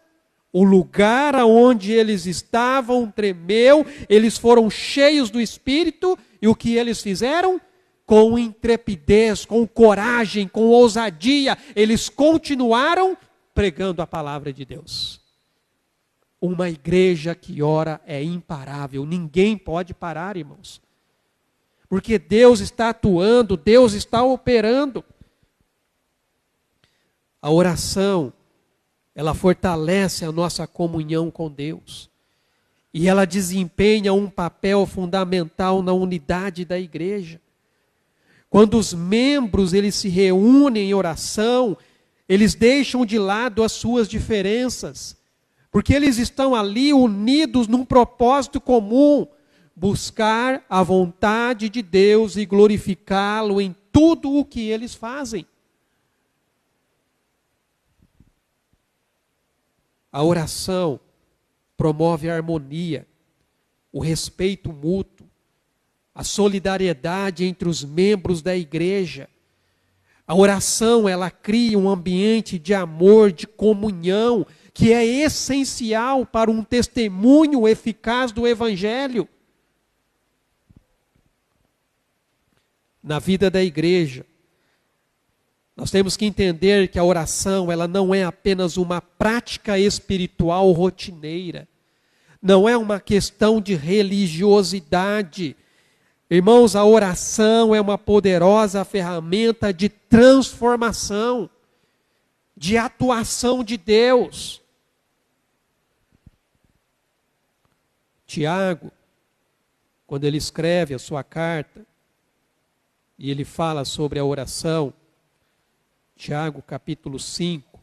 O lugar onde eles estavam tremeu, eles foram cheios do Espírito, e o que eles fizeram? Com intrepidez, com coragem, com ousadia, eles continuaram pregando a palavra de Deus. Uma igreja que ora é imparável, ninguém pode parar, irmãos. Porque Deus está atuando, Deus está operando. A oração, ela fortalece a nossa comunhão com Deus. E ela desempenha um papel fundamental na unidade da igreja. Quando os membros eles se reúnem em oração, eles deixam de lado as suas diferenças, porque eles estão ali unidos num propósito comum, buscar a vontade de Deus e glorificá-lo em tudo o que eles fazem. A oração promove a harmonia, o respeito mútuo, a solidariedade entre os membros da igreja. A oração, ela cria um ambiente de amor, de comunhão, que é essencial para um testemunho eficaz do Evangelho. Na vida da igreja, nós temos que entender que a oração, ela não é apenas uma prática espiritual rotineira. Não é uma questão de religiosidade. Irmãos, a oração é uma poderosa ferramenta de transformação, de atuação de Deus. Tiago, quando ele escreve a sua carta, e ele fala sobre a oração, Tiago capítulo 5,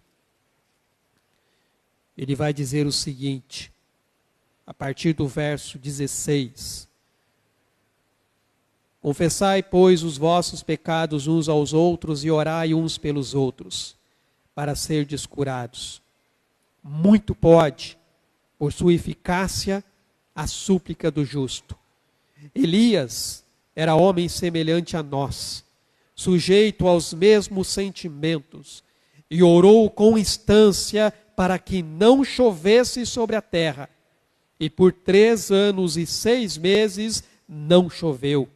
ele vai dizer o seguinte, a partir do verso 16. Confessai, pois, os vossos pecados uns aos outros e orai uns pelos outros, para serdes curados. Muito pode, por sua eficácia, a súplica do justo. Elias era homem semelhante a nós, sujeito aos mesmos sentimentos, e orou com instância para que não chovesse sobre a terra. E por 3 anos e 6 meses não choveu.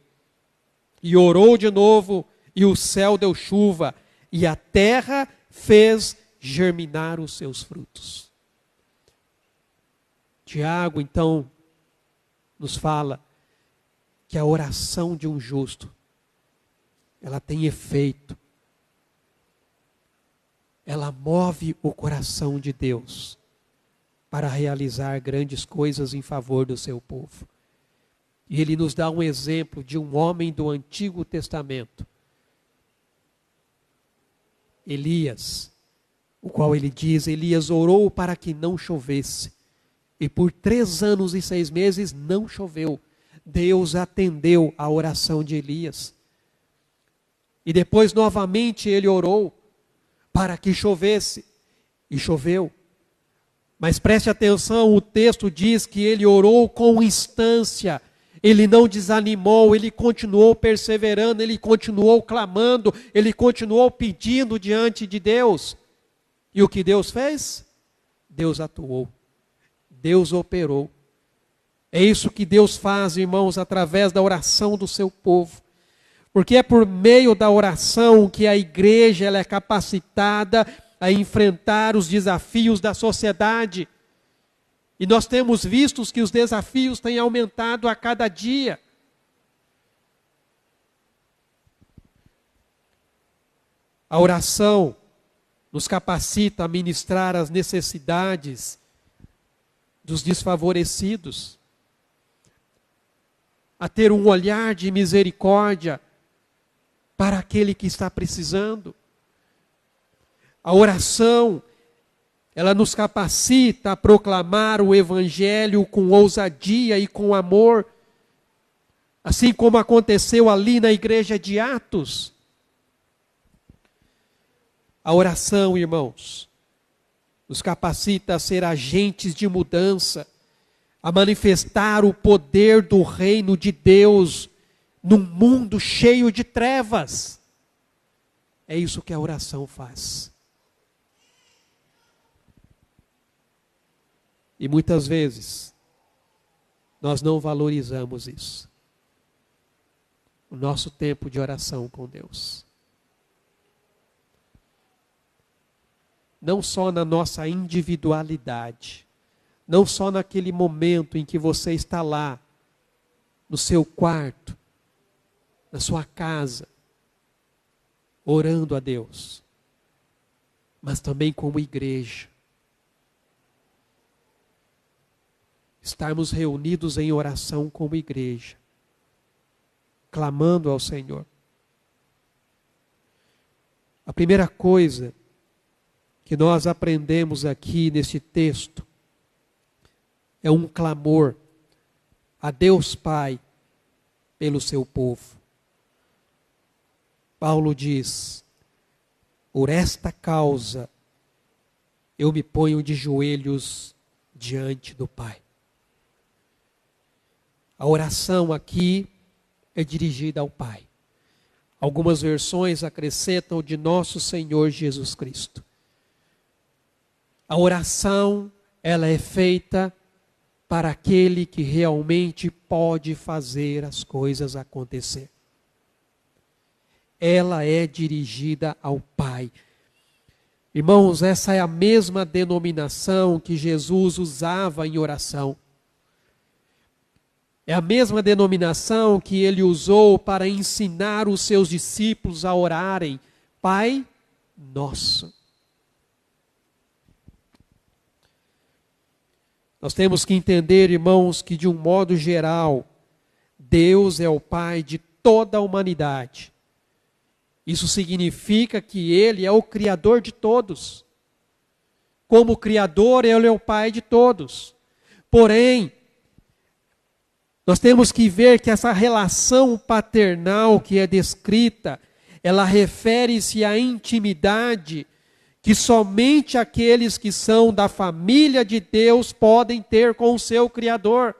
E orou de novo, e o céu deu chuva, e a terra fez germinar os seus frutos. Tiago, então, nos fala que a oração de um justo, ela tem efeito. Ela move o coração de Deus para realizar grandes coisas em favor do seu povo. E ele nos dá um exemplo de um homem do Antigo Testamento, Elias, o qual ele diz: Elias orou para que não chovesse, e por 3 anos e 6 meses não choveu. Deus atendeu a oração de Elias. E depois novamente ele orou para que chovesse, e choveu. Mas preste atenção, o texto diz que ele orou com instância. Ele não desanimou, ele continuou perseverando, ele continuou clamando, ele continuou pedindo diante de Deus. E o que Deus fez? Deus atuou, Deus operou. É isso que Deus faz, irmãos, através da oração do seu povo. Porque é por meio da oração que a igreja ela é capacitada a enfrentar os desafios da sociedade. E nós temos visto que os desafios têm aumentado a cada dia. A oração nos capacita a ministrar as necessidades dos desfavorecidos, a ter um olhar de misericórdia para aquele que está precisando. A oração, ela nos capacita a proclamar o Evangelho com ousadia e com amor, assim como aconteceu ali na igreja de Atos. A oração, irmãos, nos capacita a ser agentes de mudança, a manifestar o poder do reino de Deus num mundo cheio de trevas. É isso que a oração faz. E muitas vezes, nós não valorizamos isso. O nosso tempo de oração com Deus. Não só na nossa individualidade, não só naquele momento em que você está lá, no seu quarto, na sua casa, orando a Deus, mas também como igreja. Estarmos reunidos em oração como igreja, clamando ao Senhor. A primeira coisa que nós aprendemos aqui nesse texto é um clamor a Deus Pai pelo seu povo. Paulo diz: por esta causa eu me ponho de joelhos diante do Pai. A oração aqui é dirigida ao Pai. Algumas versões acrescentam de nosso Senhor Jesus Cristo. A oração, ela é feita para aquele que realmente pode fazer as coisas acontecer. Ela é dirigida ao Pai. Irmãos, essa é a mesma denominação que Jesus usava em oração. É a mesma denominação que ele usou para ensinar os seus discípulos a orarem: Pai Nosso. Nós temos que entender, irmãos, que de um modo geral, Deus é o Pai de toda a humanidade. Isso significa que Ele é o Criador de todos. Como Criador, Ele é o Pai de todos. Porém, nós temos que ver que essa relação paternal que é descrita, ela refere-se à intimidade que somente aqueles que são da família de Deus podem ter com o seu Criador.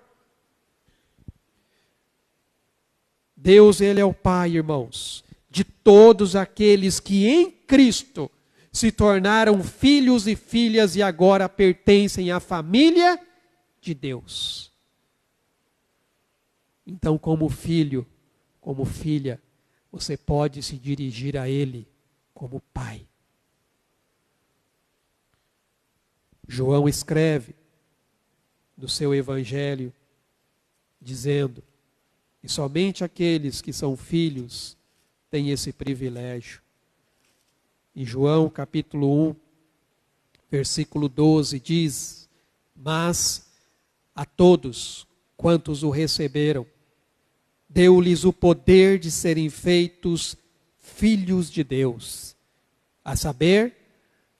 Deus, Ele é o Pai, irmãos, de todos aqueles que em Cristo se tornaram filhos e filhas e agora pertencem à família de Deus. Então, como filho, como filha, você pode se dirigir a Ele como Pai. João escreve no seu evangelho, dizendo que somente aqueles que são filhos têm esse privilégio. Em João capítulo 1, versículo 12, diz: mas a todos quantos o receberam, deu-lhes o poder de serem feitos filhos de Deus, a saber,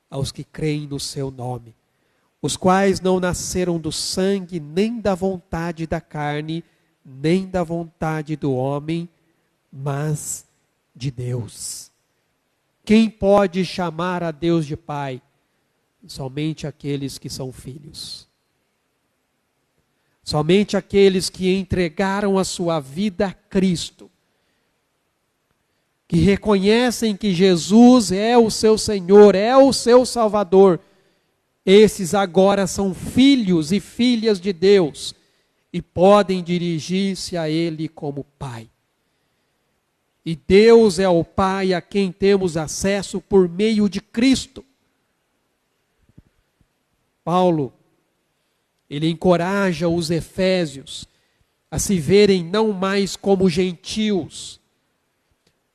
aos que creem no seu nome, os quais não nasceram do sangue, nem da vontade da carne, nem da vontade do homem, mas de Deus. Quem pode chamar a Deus de Pai? Somente aqueles que são filhos. Somente aqueles que entregaram a sua vida a Cristo, que reconhecem que Jesus é o seu Senhor, é o seu Salvador. Esses agora são filhos e filhas de Deus e podem dirigir-se a Ele como Pai. E Deus é o Pai a quem temos acesso por meio de Cristo. Paulo, ele encoraja os efésios a se verem não mais como gentios.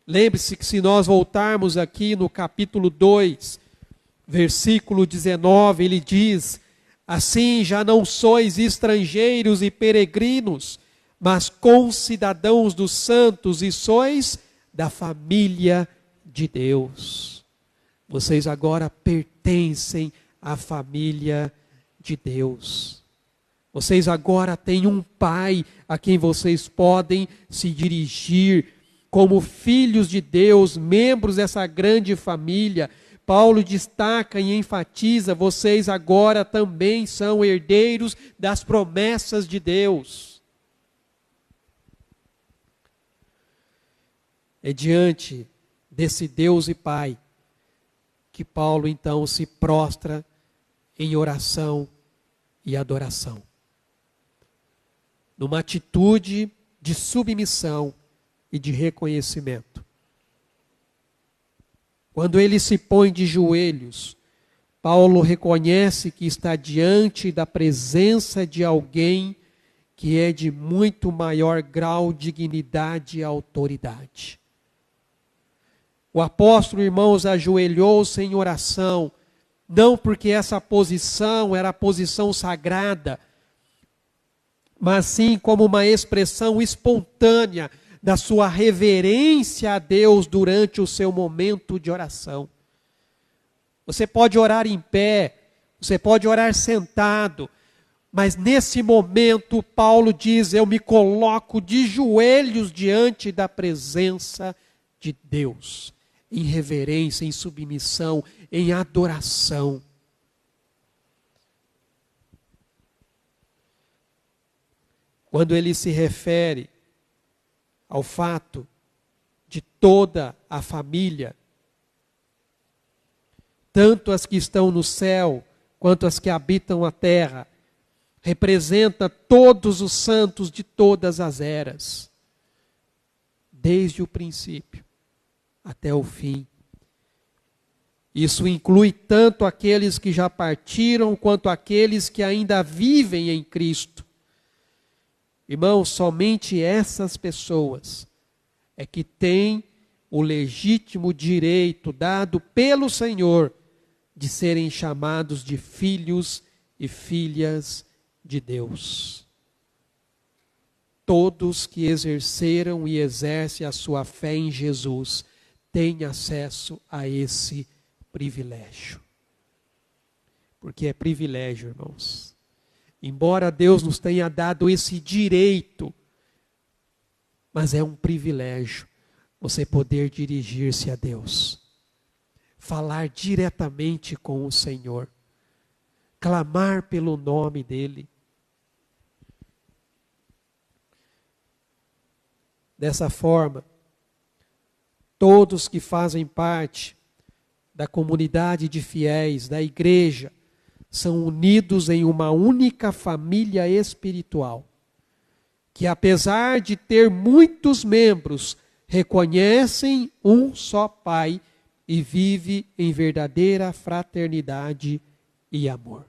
Lembre-se que se nós voltarmos aqui no capítulo 2, versículo 19, ele diz: assim já não sois estrangeiros e peregrinos, mas concidadãos dos santos e sois da família de Deus. Vocês agora pertencem à família de Deus. Vocês agora têm um Pai a quem vocês podem se dirigir como filhos de Deus, membros dessa grande família. Paulo destaca e enfatiza: vocês agora também são herdeiros das promessas de Deus. É diante desse Deus e Pai que Paulo então se prostra em oração e adoração, numa atitude de submissão e de reconhecimento. Quando ele se põe de joelhos, Paulo reconhece que está diante da presença de alguém que é de muito maior grau de dignidade e autoridade. O apóstolo, irmãos, ajoelhou-se em oração, não porque essa posição era a posição sagrada, mas sim como uma expressão espontânea da sua reverência a Deus durante o seu momento de oração. Você pode orar em pé, você pode orar sentado, mas nesse momento Paulo diz: eu me coloco de joelhos diante da presença de Deus, em reverência, em submissão, em adoração. Quando ele se refere ao fato de toda a família, tanto as que estão no céu, quanto as que habitam a terra, representa todos os santos de todas as eras, desde o princípio até o fim. Isso inclui tanto aqueles que já partiram, quanto aqueles que ainda vivem em Cristo. Irmãos, somente essas pessoas é que têm o legítimo direito dado pelo Senhor de serem chamados de filhos e filhas de Deus. Todos que exerceram e exercem a sua fé em Jesus têm acesso a esse privilégio. Porque é privilégio, irmãos. Embora Deus nos tenha dado esse direito, mas é um privilégio você poder dirigir-se a Deus, falar diretamente com o Senhor, clamar pelo nome dEle. Dessa forma, todos que fazem parte da comunidade de fiéis, da igreja, são unidos em uma única família espiritual, que apesar de ter muitos membros, reconhecem um só Pai e vive em verdadeira fraternidade e amor.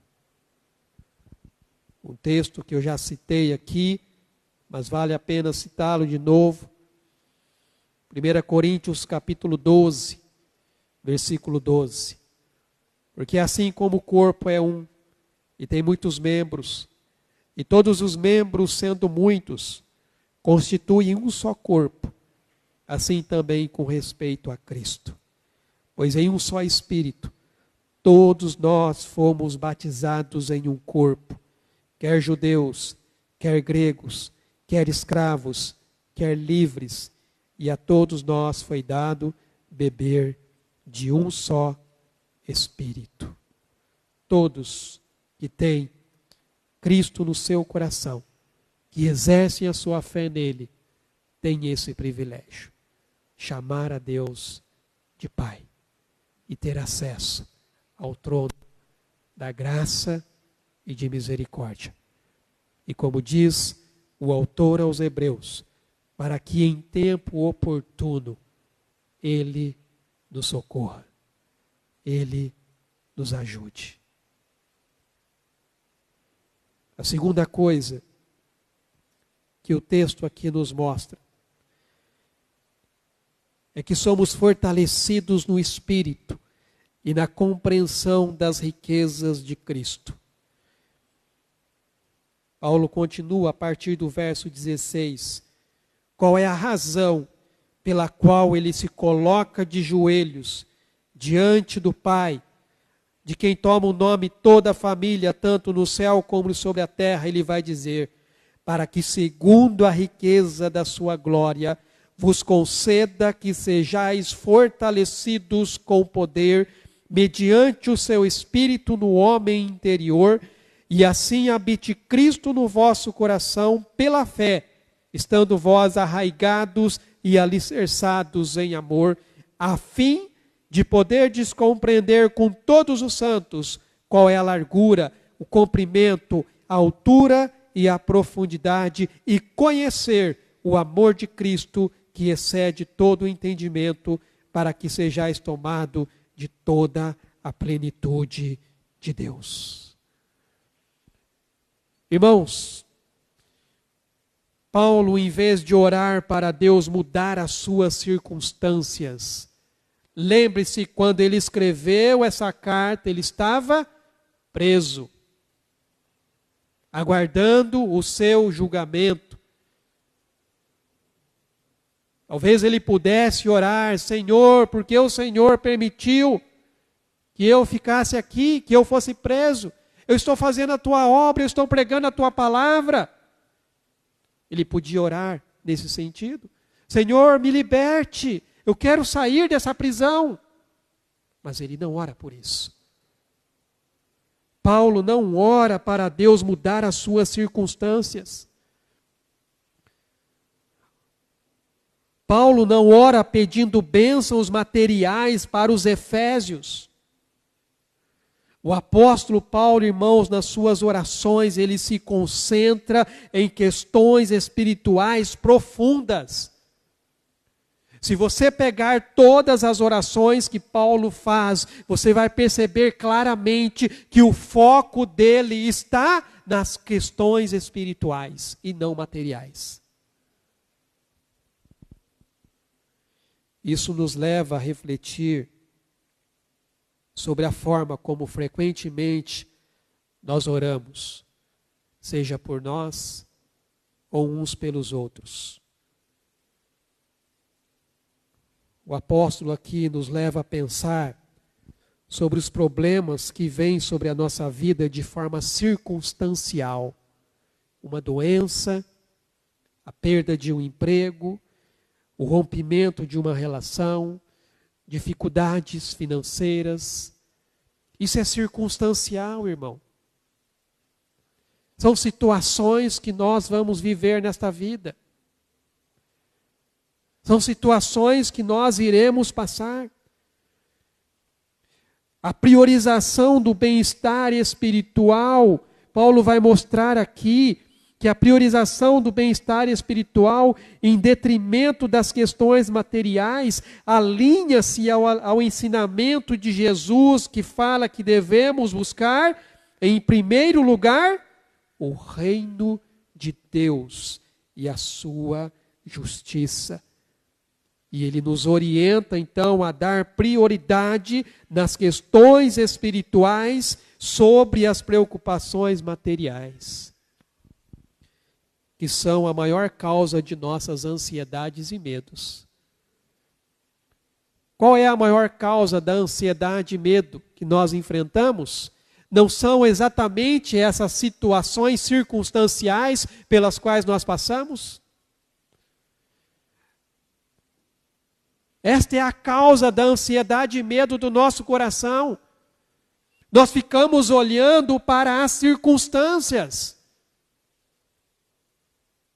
Um texto que eu já citei aqui, mas vale a pena citá-lo de novo. 1 Coríntios capítulo 12, versículo 12. Porque assim como o corpo é um, e tem muitos membros, e todos os membros, sendo muitos, constituem um só corpo, assim também com respeito a Cristo. Pois em um só Espírito, todos nós fomos batizados em um corpo, quer judeus, quer gregos, quer escravos, quer livres, e a todos nós foi dado beber de um só Espírito. Todos que têm Cristo no seu coração, que exercem a sua fé nele, têm esse privilégio: chamar a Deus de Pai e ter acesso ao trono da graça e de misericórdia. E como diz o autor aos Hebreus, para que em tempo oportuno Ele nos socorra, Ele nos ajude. A segunda coisa que o texto aqui nos mostra é que somos fortalecidos no Espírito e na compreensão das riquezas de Cristo. Paulo continua a partir do verso 16. Qual é a razão pela qual ele se coloca de joelhos diante do Pai, de quem toma o nome toda a família, tanto no céu como sobre a terra? Ele vai dizer: para que segundo a riqueza da sua glória vos conceda que sejais fortalecidos com poder mediante o seu Espírito no homem interior, e assim habite Cristo no vosso coração pela fé, estando vós arraigados e alicerçados em amor, a fim de poderdes compreender com todos os santos qual é a largura, o comprimento, a altura e a profundidade, e conhecer o amor de Cristo que excede todo o entendimento, para que sejais tomado de toda a plenitude de Deus. Irmãos, Paulo, em vez de orar para Deus mudar as suas circunstâncias, lembre-se, quando ele escreveu essa carta, ele estava preso, aguardando o seu julgamento. Talvez ele pudesse orar: Senhor, porque o Senhor permitiu que eu ficasse aqui, que eu fosse preso? Eu estou fazendo a tua obra, eu estou pregando a tua palavra. Ele podia orar nesse sentido: Senhor, me liberte, eu quero sair dessa prisão. Mas ele não ora por isso. Paulo não ora para Deus mudar as suas circunstâncias. Paulo não ora pedindo bênçãos materiais para os efésios. O apóstolo Paulo, irmãos, nas suas orações, ele se concentra em questões espirituais profundas. Se você pegar todas as orações que Paulo faz, você vai perceber claramente que o foco dele está nas questões espirituais e não materiais. Isso nos leva a refletir sobre a forma como frequentemente nós oramos, seja por nós ou uns pelos outros. O apóstolo aqui nos leva a pensar sobre os problemas que vêm sobre a nossa vida de forma circunstancial. Uma doença, a perda de um emprego, o rompimento de uma relação, dificuldades financeiras. Isso é circunstancial, irmão. São situações que nós vamos viver nesta vida. São situações que nós iremos passar. A priorização do bem-estar espiritual, Paulo vai mostrar aqui que a priorização do bem-estar espiritual em detrimento das questões materiais alinha-se ao ensinamento de Jesus, que fala que devemos buscar, em primeiro lugar, o reino de Deus e a sua justiça. E ele nos orienta, então, a dar prioridade nas questões espirituais sobre as preocupações materiais. que são a maior causa de nossas ansiedades e medos. Qual é a maior causa da ansiedade e medo que nós enfrentamos? Não são exatamente essas situações circunstanciais pelas quais nós passamos? Esta é a causa da ansiedade e medo do nosso coração. Nós ficamos olhando para as circunstâncias.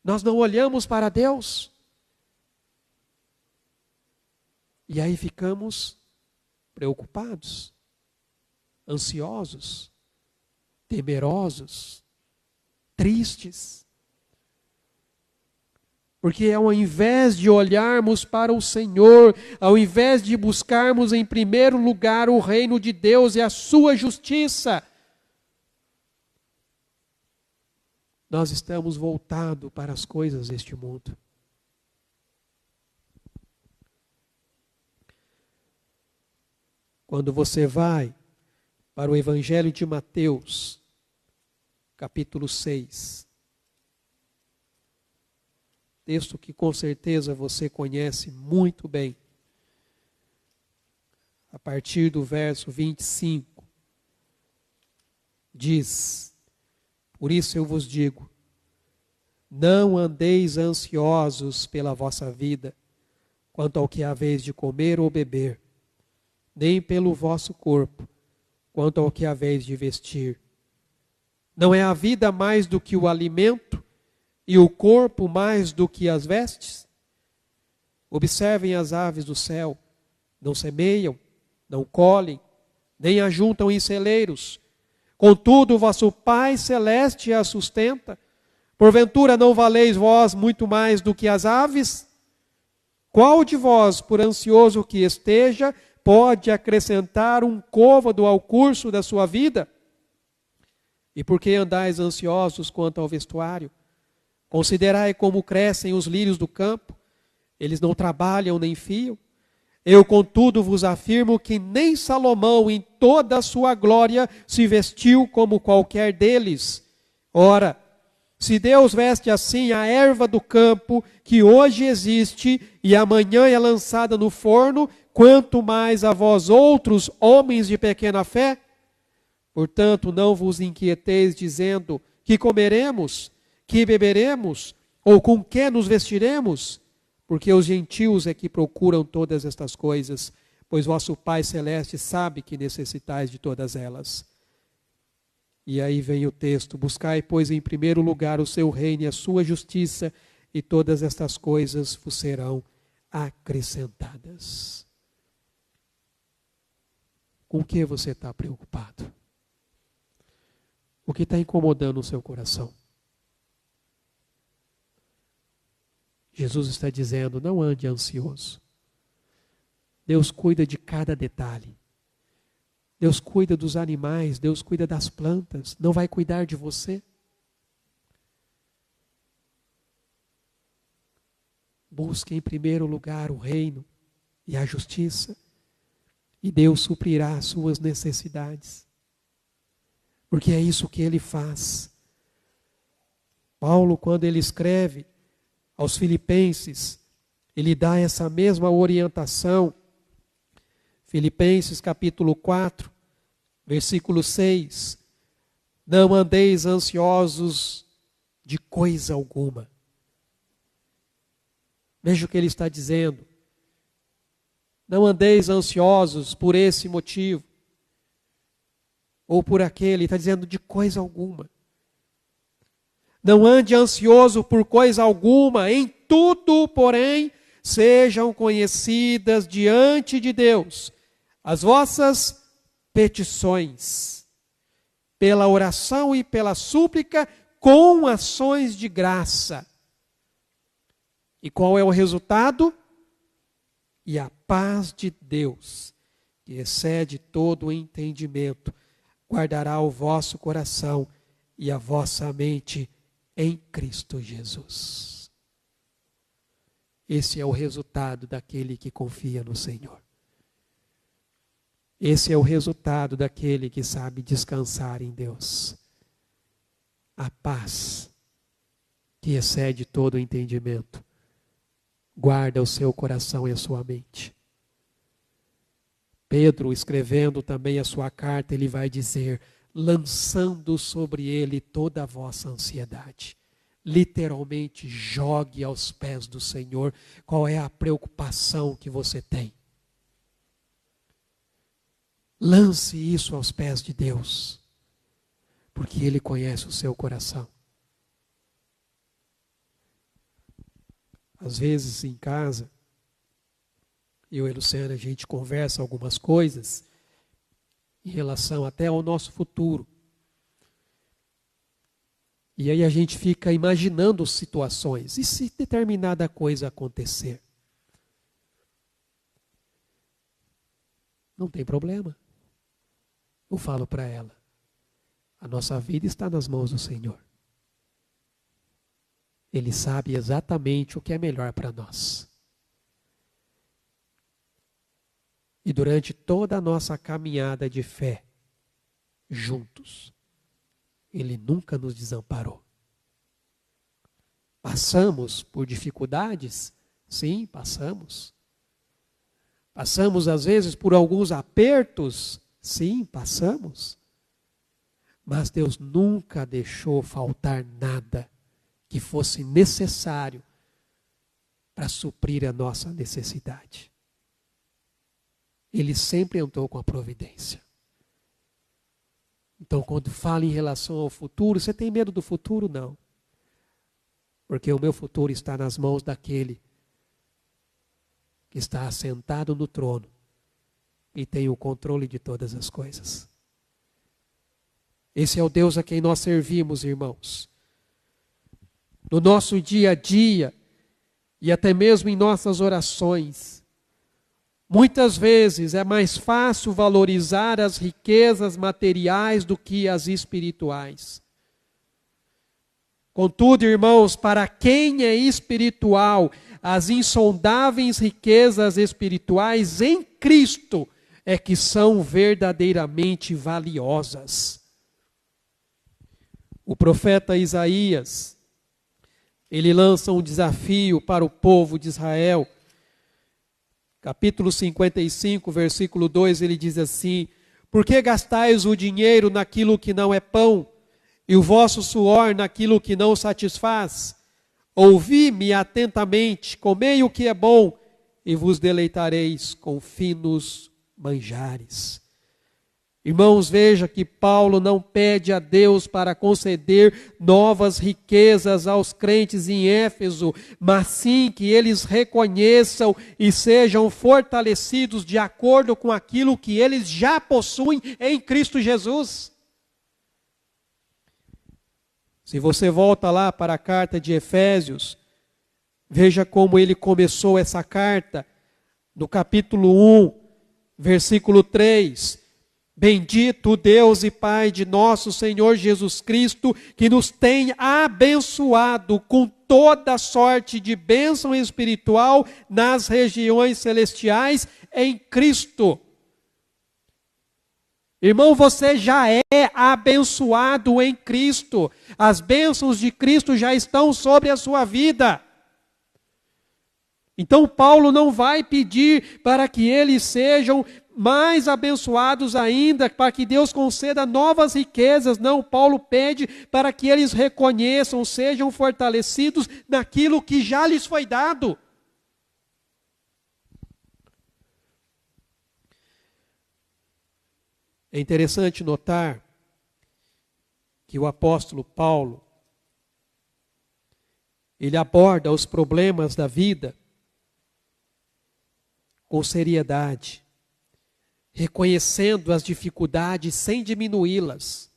Nós não olhamos para Deus. E aí ficamos preocupados, ansiosos, temerosos, tristes. Porque ao invés de olharmos para o Senhor, ao invés de buscarmos em primeiro lugar o reino de Deus e a sua justiça, nós estamos voltados para as coisas deste mundo. Quando você vai para o Evangelho de Mateus, capítulo 6, texto que com certeza você conhece muito bem, a partir do verso 25, diz: por isso eu vos digo, não andeis ansiosos pela vossa vida, quanto ao que haveis de comer ou beber, nem pelo vosso corpo, quanto ao que haveis de vestir. Não é a vida mais do que o alimento, e o corpo mais do que as vestes? Observem as aves do céu, não semeiam, não colhem, nem ajuntam em celeiros. Contudo, o vosso Pai Celeste as sustenta. Porventura não valeis vós muito mais do que as aves? Qual de vós, por ansioso que esteja, pode acrescentar um côvado ao curso da sua vida? E por que andais ansiosos quanto ao vestuário? Considerai como crescem os lírios do campo, eles não trabalham nem fiam. Eu, contudo, vos afirmo que nem Salomão, em toda a sua glória, se vestiu como qualquer deles. Ora, se Deus veste assim a erva do campo, que hoje existe e amanhã é lançada no forno, quanto mais a vós outros, homens de pequena fé? Portanto, não vos inquieteis dizendo: que comeremos, que beberemos, ou com que nos vestiremos? Porque os gentios é que procuram todas estas coisas, pois vosso Pai Celeste sabe que necessitais de todas elas. E aí vem o texto: buscai, pois, em primeiro lugar o seu reino e a sua justiça, e todas estas coisas vos serão acrescentadas. Com o que você está preocupado? O que está incomodando o seu coração? Jesus está dizendo: não ande ansioso. Deus cuida de cada detalhe. Deus cuida dos animais, Deus cuida das plantas. Não vai cuidar de você? Busque em primeiro lugar o reino e a justiça, e Deus suprirá as suas necessidades. Porque é isso que Ele faz. Paulo, quando ele escreve aos Filipenses, ele dá essa mesma orientação. Filipenses capítulo 4, versículo 6. Não andeis ansiosos de coisa alguma. Veja o que ele está dizendo. Não andeis ansiosos por esse motivo, ou por aquele. Ele está dizendo de coisa alguma. Não ande ansioso por coisa alguma, em tudo, porém, sejam conhecidas diante de Deus as vossas petições, pela oração e pela súplica, com ações de graça. E qual é o resultado? E a paz de Deus, que excede todo o entendimento, guardará o vosso coração e a vossa mente em Cristo Jesus. Esse é o resultado daquele que confia no Senhor. Esse é o resultado daquele que sabe descansar em Deus. A paz que excede todo o entendimento, guarda o seu coração e a sua mente. Pedro, escrevendo também a sua carta, ele vai dizer: lançando sobre ele toda a vossa ansiedade. Literalmente, jogue aos pés do Senhor qual é a preocupação que você tem. Lance isso aos pés de Deus, porque Ele conhece o seu coração. Às vezes em casa, eu e a Luciana, a gente conversa algumas coisas em relação até ao nosso futuro. E aí a gente fica imaginando situações. E se determinada coisa acontecer? Não tem problema. Eu falo para ela: a nossa vida está nas mãos do Senhor. Ele sabe exatamente o que é melhor para nós. E durante toda a nossa caminhada de fé, juntos, Ele nunca nos desamparou. Passamos por dificuldades? Sim, passamos. Passamos às vezes por alguns apertos? Sim, passamos. Mas Deus nunca deixou faltar nada que fosse necessário para suprir a nossa necessidade. Ele sempre entrou com a providência. Então, quando fala em relação ao futuro, você tem medo do futuro? Não. Porque o meu futuro está nas mãos daquele que está assentado no trono e tem o controle de todas as coisas. Esse é o Deus a quem nós servimos, irmãos. No nosso dia a dia e até mesmo em nossas orações, muitas vezes é mais fácil valorizar as riquezas materiais do que as espirituais. Contudo, irmãos, para quem é espiritual, as insondáveis riquezas espirituais em Cristo é que são verdadeiramente valiosas. O profeta Isaías, ele lança um desafio para o povo de Israel. Capítulo 55, versículo 2, ele diz assim: por que gastais o dinheiro naquilo que não é pão, e o vosso suor naquilo que não satisfaz? Ouvi-me atentamente, comei o que é bom, e vos deleitareis com finos manjares. Irmãos, veja que Paulo não pede a Deus para conceder novas riquezas aos crentes em Éfeso, mas sim que eles reconheçam e sejam fortalecidos de acordo com aquilo que eles já possuem em Cristo Jesus. Se você volta lá para a carta de Efésios, veja como ele começou essa carta, no capítulo 1, versículo 3. Bendito o Deus e Pai de nosso Senhor Jesus Cristo, que nos tem abençoado com toda sorte de bênção espiritual nas regiões celestiais em Cristo. Irmão, você já é abençoado em Cristo. As bênçãos de Cristo já estão sobre a sua vida. Então Paulo não vai pedir para que eles sejam mais abençoados ainda, para que Deus conceda novas riquezas. Não, Paulo pede para que eles reconheçam, sejam fortalecidos naquilo que já lhes foi dado. É interessante notar que o apóstolo Paulo, ele aborda os problemas da vida com seriedade, reconhecendo as dificuldades sem diminuí-las.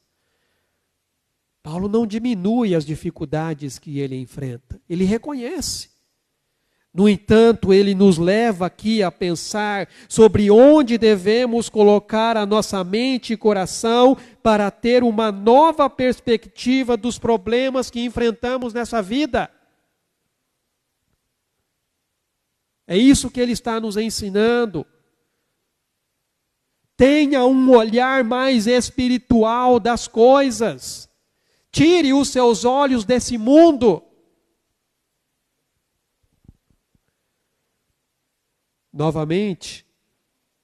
Paulo não diminui as dificuldades que ele enfrenta, ele reconhece. No entanto, ele nos leva aqui a pensar sobre onde devemos colocar a nossa mente e coração para ter uma nova perspectiva dos problemas que enfrentamos nessa vida. É isso que ele está nos ensinando. Tenha um olhar mais espiritual das coisas. Tire os seus olhos desse mundo. Novamente,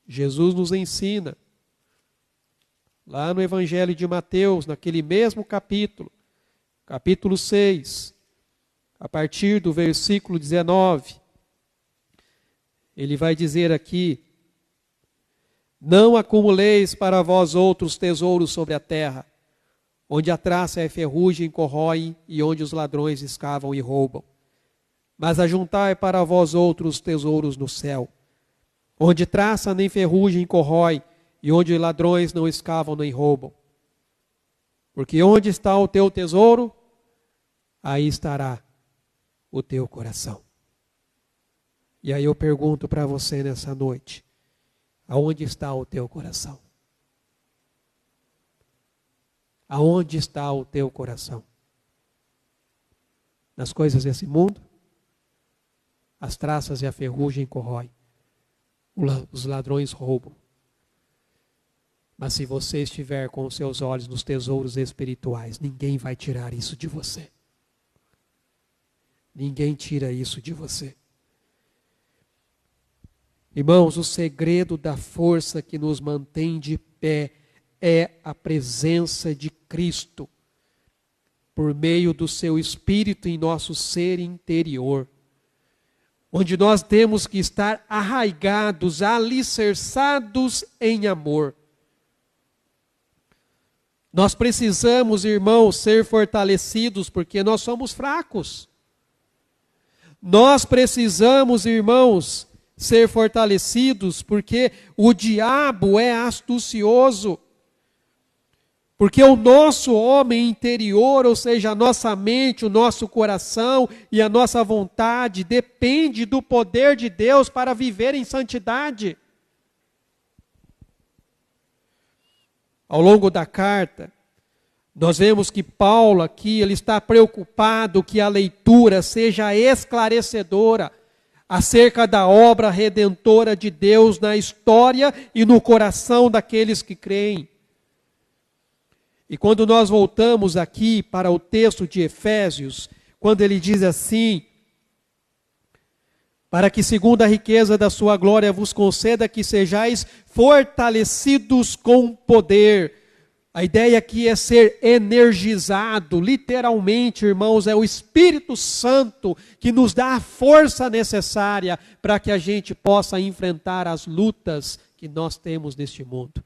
Jesus nos ensina, lá no Evangelho de Mateus, naquele mesmo capítulo, capítulo 6, a partir do versículo 19, ele vai dizer aqui: não acumuleis para vós outros tesouros sobre a terra, onde a traça e a ferrugem corroem e onde os ladrões escavam e roubam. Mas ajuntai para vós outros tesouros no céu, onde traça nem ferrugem corrói e onde ladrões não escavam nem roubam. Porque onde está o teu tesouro, aí estará o teu coração. E aí eu pergunto para você nessa noite: aonde está o teu coração? Aonde está o teu coração? Nas coisas desse mundo? As traças e a ferrugem corroem, os ladrões roubam. Mas se você estiver com os seus olhos nos tesouros espirituais, ninguém vai tirar isso de você. Ninguém tira isso de você. Irmãos, o segredo da força que nos mantém de pé é a presença de Cristo, por meio do seu Espírito em nosso ser interior, onde nós temos que estar arraigados, alicerçados em amor. Nós precisamos, irmãos, ser fortalecidos porque nós somos fracos. Nós precisamos, irmãos, ser fortalecidos porque o diabo é astucioso. Porque o nosso homem interior, ou seja, a nossa mente, o nosso coração e a nossa vontade, depende do poder de Deus para viver em santidade. Ao longo da carta, nós vemos que Paulo aqui, ele está preocupado que a leitura seja esclarecedora acerca da obra redentora de Deus na história e no coração daqueles que creem. E quando nós voltamos aqui para o texto de Efésios, quando ele diz assim: para que segundo a riqueza da sua glória vos conceda que sejais fortalecidos com poder. A ideia aqui é ser energizado, literalmente, irmãos, é o Espírito Santo que nos dá a força necessária para que a gente possa enfrentar as lutas que nós temos neste mundo.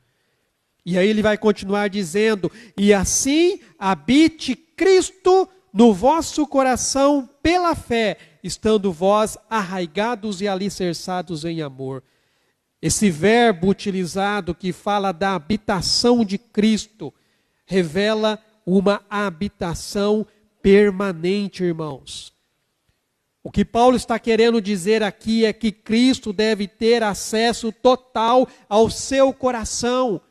E aí ele vai continuar dizendo: e assim habite Cristo no vosso coração pela fé, estando vós arraigados e alicerçados em amor. Esse verbo utilizado que fala da habitação de Cristo, revela uma habitação permanente, irmãos. O que Paulo está querendo dizer aqui é que Cristo deve ter acesso total ao seu coração.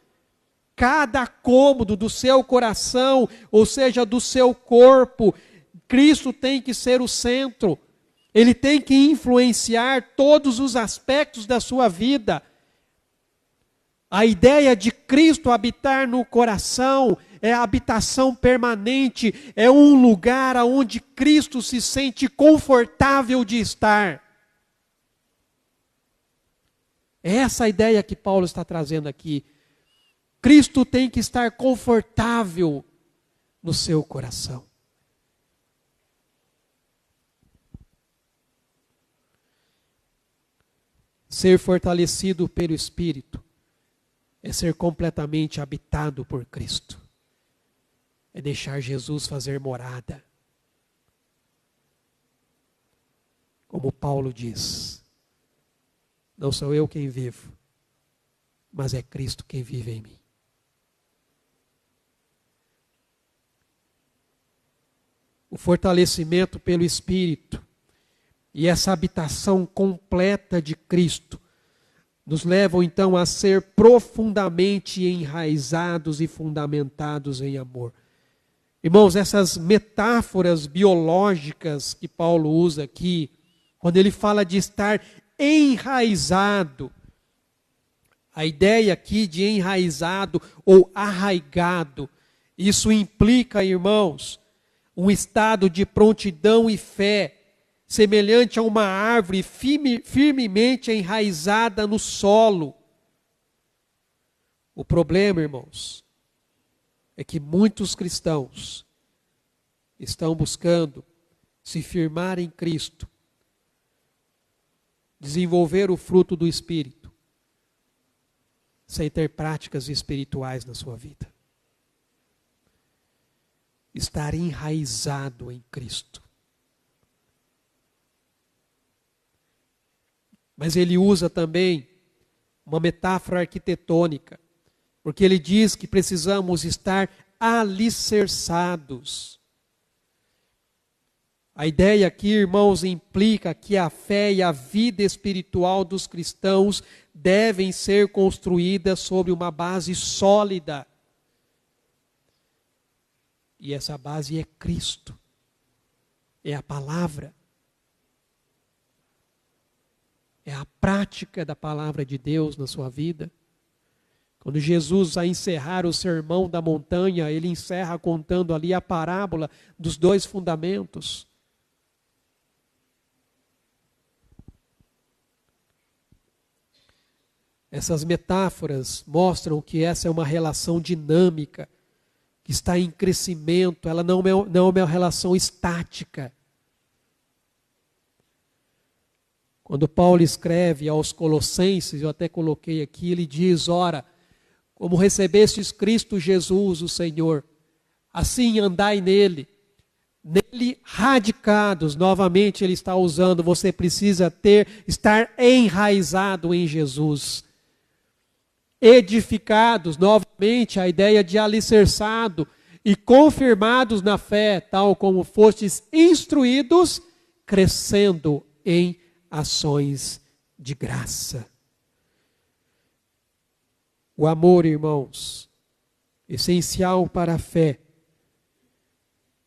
Cada cômodo do seu coração, ou seja, do seu corpo, Cristo tem que ser o centro. Ele tem que influenciar todos os aspectos da sua vida. A ideia de Cristo habitar no coração é a habitação permanente, é um lugar onde Cristo se sente confortável de estar. É essa a ideia que Paulo está trazendo aqui. Cristo tem que estar confortável no seu coração. Ser fortalecido pelo Espírito é ser completamente habitado por Cristo. É deixar Jesus fazer morada. Como Paulo diz: não sou eu quem vivo, mas é Cristo quem vive em mim. O fortalecimento pelo Espírito e essa habitação completa de Cristo nos levam então a ser profundamente enraizados e fundamentados em amor. Irmãos, essas metáforas biológicas que Paulo usa aqui, quando ele fala de estar enraizado, a ideia aqui de enraizado ou arraigado, isso implica, irmãos, um estado de prontidão e fé semelhante a uma árvore firmemente enraizada no solo. O problema, irmãos, é que muitos cristãos estão buscando se firmar em Cristo, desenvolver o fruto do Espírito, sem ter práticas espirituais na sua vida. Estar enraizado em Cristo. Mas ele usa também uma metáfora arquitetônica, porque ele diz que precisamos estar alicerçados. A ideia aqui, irmãos, implica que a fé e a vida espiritual dos cristãos devem ser construídas sobre uma base sólida. E essa base é Cristo, é a palavra, é a prática da palavra de Deus na sua vida. Quando Jesus vai encerrar o sermão da montanha, ele encerra contando ali a parábola dos 2 fundamentos. Essas metáforas mostram que essa é uma relação dinâmica, que está em crescimento, ela não é uma relação estática. Quando Paulo escreve aos Colossenses, eu até coloquei aqui, ele diz, ora, como recebestes Cristo Jesus, o Senhor, assim andai nele radicados. Novamente ele está usando, você precisa estar enraizado em Jesus. Edificados, novamente a ideia de alicerçado, e confirmados na fé, tal como fostes instruídos, crescendo em ações de graça. O amor, irmãos, essencial para a fé,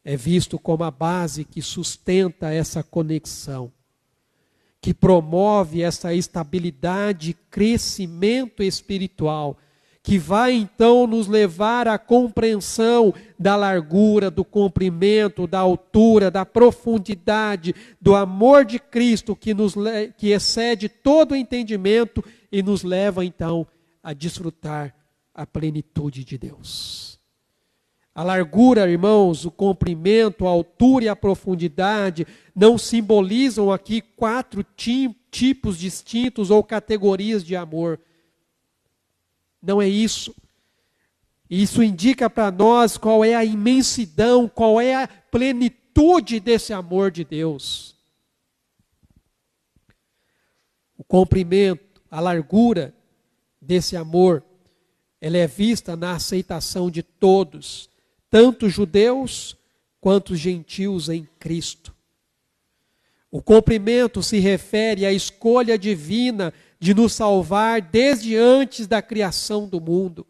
é visto como a base que sustenta essa conexão, que promove essa estabilidade e crescimento espiritual, que vai então nos levar à compreensão da largura, do comprimento, da altura, da profundidade, do amor de Cristo que excede todo o entendimento e nos leva então a desfrutar a plenitude de Deus. A largura, irmãos, o comprimento, a altura e a profundidade não simbolizam aqui 4 tipos distintos ou categorias de amor. Não é isso. Isso indica para nós qual é a imensidão, qual é a plenitude desse amor de Deus. O comprimento, a largura desse amor, ela é vista na aceitação de todos, tanto judeus quanto gentios em Cristo. O comprimento se refere à escolha divina de nos salvar desde antes da criação do mundo,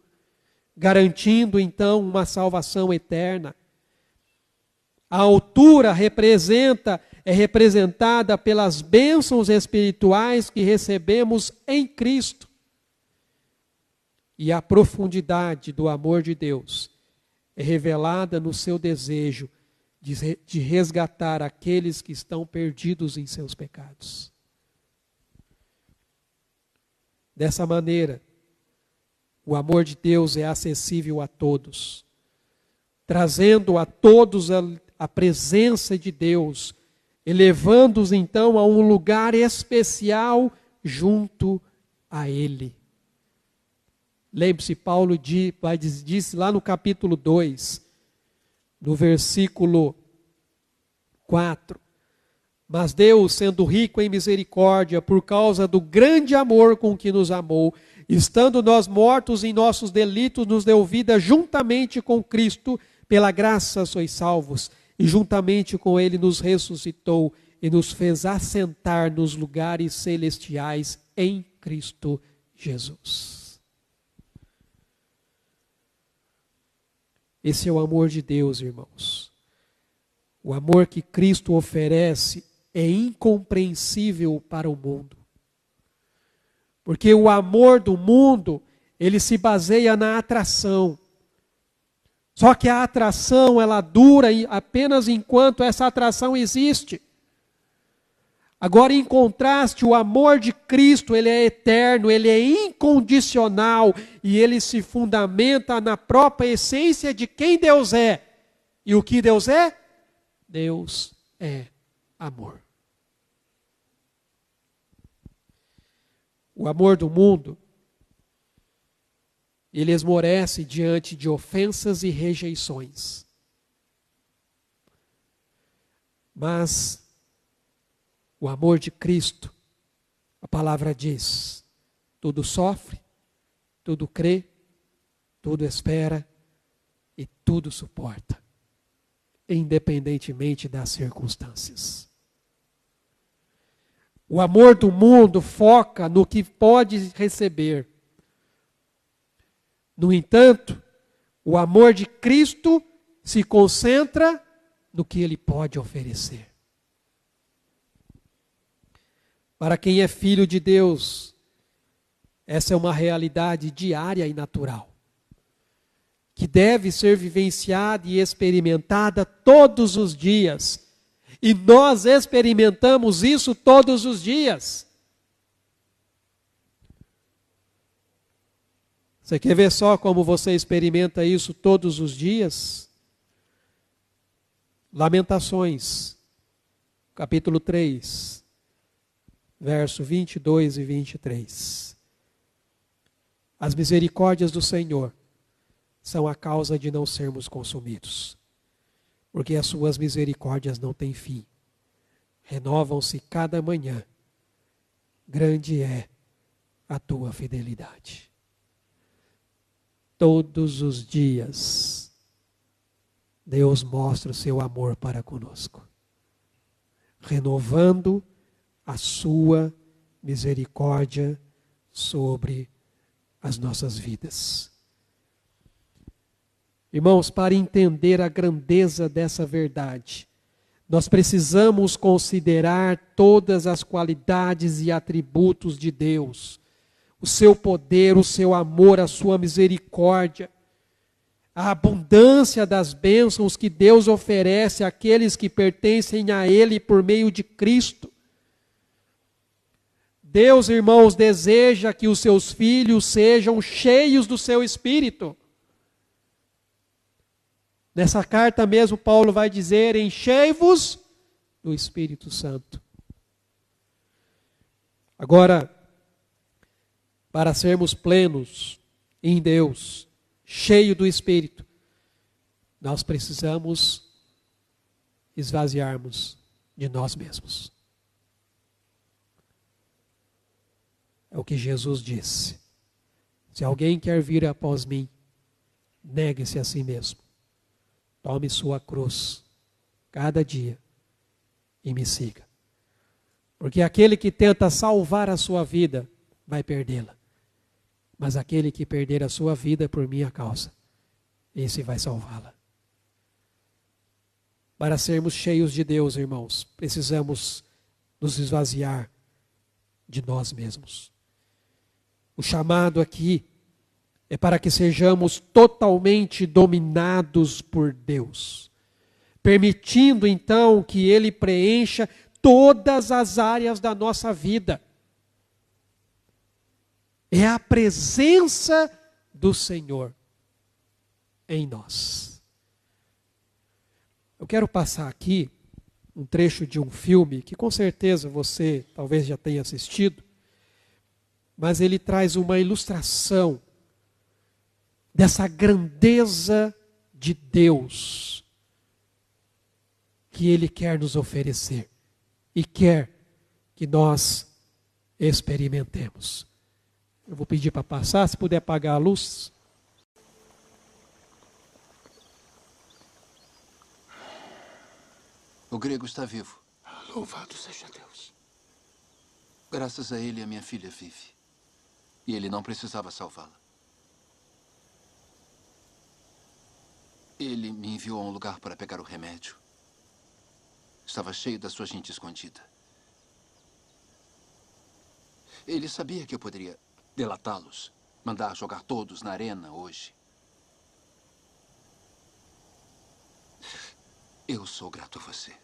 garantindo então uma salvação eterna. A altura é representada pelas bênçãos espirituais que recebemos em Cristo. E a profundidade do amor de Deus é revelada no seu desejo de resgatar aqueles que estão perdidos em seus pecados. Dessa maneira, o amor de Deus é acessível a todos, trazendo a todos a presença de Deus, elevando-os então a um lugar especial junto a Ele. Lembre-se, Paulo disse lá no capítulo 2, no versículo 4, mas Deus, sendo rico em misericórdia, por causa do grande amor com que nos amou, estando nós mortos em nossos delitos, nos deu vida juntamente com Cristo, pela graça sois salvos, e juntamente com Ele nos ressuscitou e nos fez assentar nos lugares celestiais em Cristo Jesus. Esse é o amor de Deus, irmãos. O amor que Cristo oferece é incompreensível para o mundo. Porque o amor do mundo, ele se baseia na atração. Só que a atração, ela dura apenas enquanto essa atração existe. Agora, em contraste, o amor de Cristo, ele é eterno, ele é incondicional e ele se fundamenta na própria essência de quem Deus é. E o que Deus é? Deus é amor. O amor do mundo, ele esmorece diante de ofensas e rejeições. Mas o amor de Cristo, a palavra diz, tudo sofre, tudo crê, tudo espera e tudo suporta, independentemente das circunstâncias. O amor do mundo foca no que pode receber. No entanto, o amor de Cristo se concentra no que Ele pode oferecer. Para quem é filho de Deus, essa é uma realidade diária e natural, que deve ser vivenciada e experimentada todos os dias. E nós experimentamos isso todos os dias. Você quer ver só como você experimenta isso todos os dias? Lamentações, capítulo 3, verso 22 e 23. As misericórdias do Senhor são a causa de não sermos consumidos, porque as suas misericórdias não têm fim. Renovam-se cada manhã. Grande é a tua fidelidade. Todos os dias, Deus mostra o seu amor para conosco, renovando a sua misericórdia sobre as nossas vidas. Irmãos, para entender a grandeza dessa verdade, nós precisamos considerar todas as qualidades e atributos de Deus, o seu poder, o seu amor, a sua misericórdia, a abundância das bênçãos que Deus oferece àqueles que pertencem a Ele por meio de Cristo. Deus, irmãos, deseja que os seus filhos sejam cheios do seu Espírito. Nessa carta mesmo, Paulo vai dizer, enchei-vos do Espírito Santo. Agora, para sermos plenos em Deus, cheio do Espírito, nós precisamos esvaziarmos de nós mesmos. É o que Jesus disse. Se alguém quer vir após mim, negue-se a si mesmo. Tome sua cruz cada dia e me siga. Porque aquele que tenta salvar a sua vida, vai perdê-la. Mas aquele que perder a sua vida por minha causa, esse vai salvá-la. Para sermos cheios de Deus, irmãos, precisamos nos esvaziar de nós mesmos. O chamado aqui é para que sejamos totalmente dominados por Deus, permitindo então que Ele preencha todas as áreas da nossa vida. É a presença do Senhor em nós. Eu quero passar aqui um trecho de um filme que com certeza você talvez já tenha assistido, mas ele traz uma ilustração dessa grandeza de Deus que Ele quer nos oferecer e quer que nós experimentemos. Eu vou pedir para passar, se puder apagar a luz. O grego está vivo. Louvado seja Deus. Graças a ele, a minha filha vive. E ele não precisava salvá-la. Ele me enviou a um lugar para pegar o remédio. Estava cheio da sua gente escondida. Ele sabia que eu poderia delatá-los, mandar jogar todos na arena hoje. Eu sou grato a você.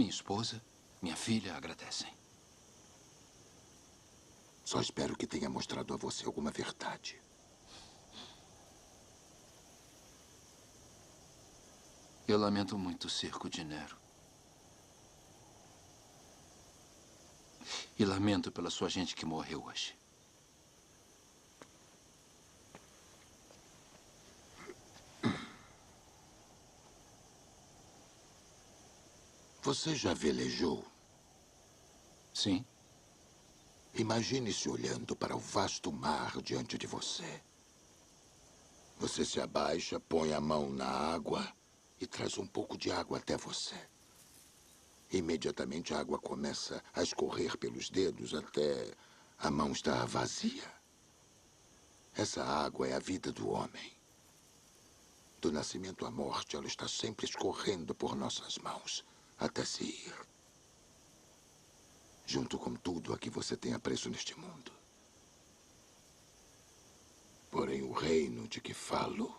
Minha esposa, minha filha agradecem. Só espero que tenha mostrado a você alguma verdade. Eu lamento muito o cerco de Nero. E lamento pela sua gente que morreu hoje. Você já velejou? Sim. Imagine-se olhando para o vasto mar diante de você. Você se abaixa, põe a mão na água e traz um pouco de água até você. Imediatamente a água começa a escorrer pelos dedos até a mão estar vazia. Essa água é a vida do homem. Do nascimento à morte, ela está sempre escorrendo por nossas mãos até se ir. Junto com tudo a que você tem apreço neste mundo. Porém, o reino de que falo,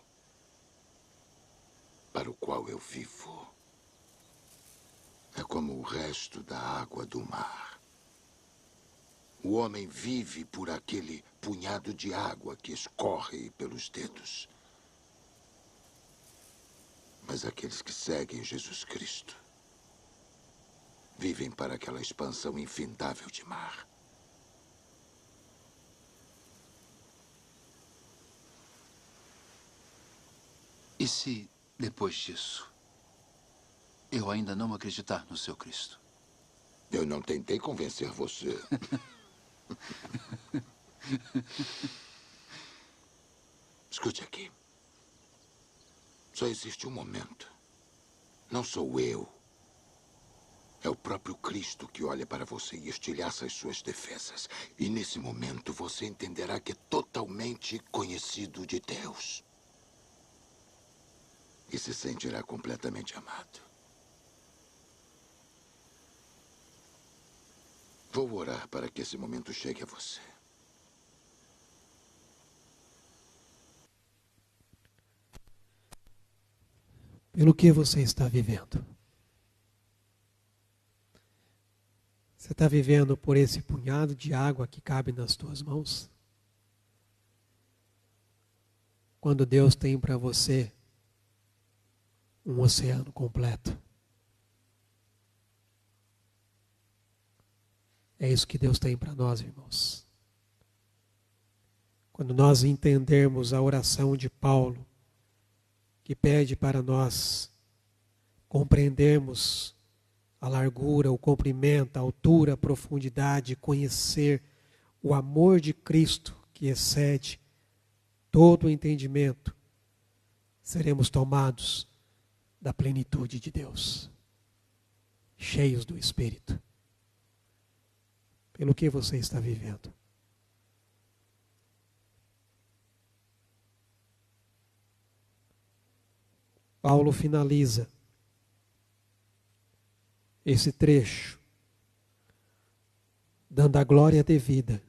para o qual eu vivo, é como o resto da água do mar. O homem vive por aquele punhado de água que escorre pelos dedos. Mas aqueles que seguem Jesus Cristo vivem para aquela expansão infindável de mar. E se, depois disso, eu ainda não acreditar no seu Cristo? Eu não tentei convencer você. Escute aqui. Só existe um momento. Não sou eu. É o próprio Cristo que olha para você e estilhaça as suas defesas. E nesse momento você entenderá que é totalmente conhecido de Deus. E se sentirá completamente amado. Vou orar para que esse momento chegue a você. Pelo que você está vivendo? Você está vivendo por esse punhado de água que cabe nas tuas mãos? Quando Deus tem para você um oceano completo. É isso que Deus tem para nós, irmãos. Quando nós entendermos a oração de Paulo, que pede para nós compreendermos a largura, o comprimento, a altura, a profundidade, conhecer o amor de Cristo que excede todo o entendimento, seremos tomados da plenitude de Deus, cheios do Espírito. Pelo que você está vivendo? Paulo finaliza esse trecho dando a glória devida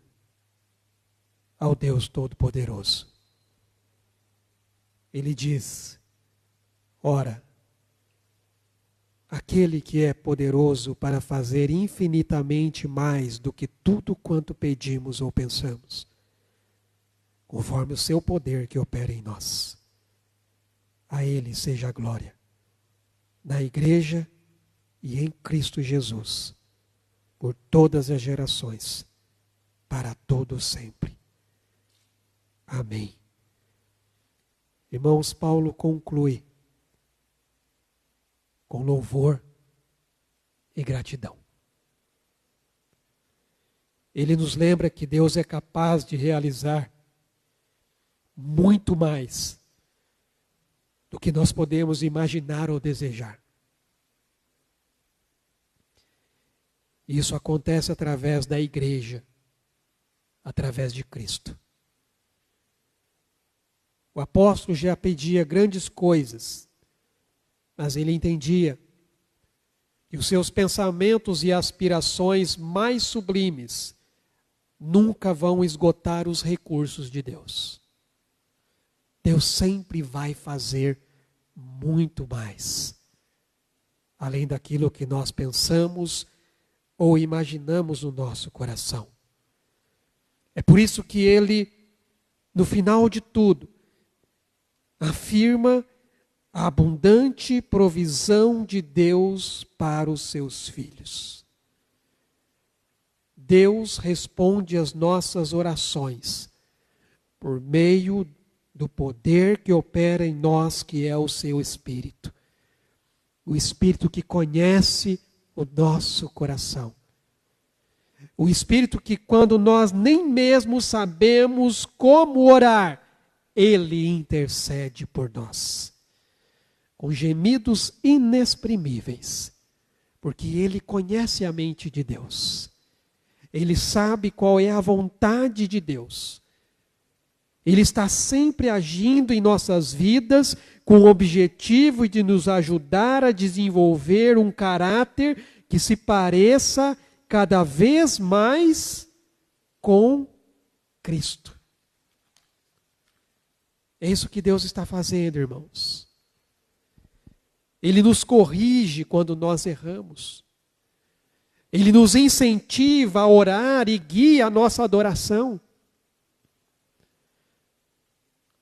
ao Deus Todo-Poderoso. Ele diz: ora, aquele que é poderoso para fazer infinitamente mais do que tudo quanto pedimos ou pensamos, conforme o seu poder que opera em nós. A Ele seja a glória, na Igreja e em Cristo Jesus, por todas as gerações, para todo sempre. Amém. Irmãos, Paulo conclui com louvor e gratidão. Ele nos lembra que Deus é capaz de realizar muito mais do que nós podemos imaginar ou desejar. Isso acontece através da igreja, através de Cristo. O apóstolo já pedia grandes coisas, mas ele entendia que os seus pensamentos e aspirações mais sublimes nunca vão esgotar os recursos de Deus. Deus sempre vai fazer muito mais, além daquilo que nós pensamos ou imaginamos no nosso coração. É por isso que ele, no final de tudo, afirma a abundante provisão de Deus para os seus filhos. Deus responde às nossas orações por meio do poder que opera em nós, que é o seu Espírito. O Espírito que conhece o nosso coração. O Espírito que, quando nós nem mesmo sabemos como orar, Ele intercede por nós, com gemidos inexprimíveis, porque Ele conhece a mente de Deus. Ele sabe qual é a vontade de Deus. Ele está sempre agindo em nossas vidas com o objetivo de nos ajudar a desenvolver um caráter que se pareça cada vez mais com Cristo. É isso que Deus está fazendo, irmãos. Ele nos corrige quando nós erramos. Ele nos incentiva a orar e guia a nossa adoração.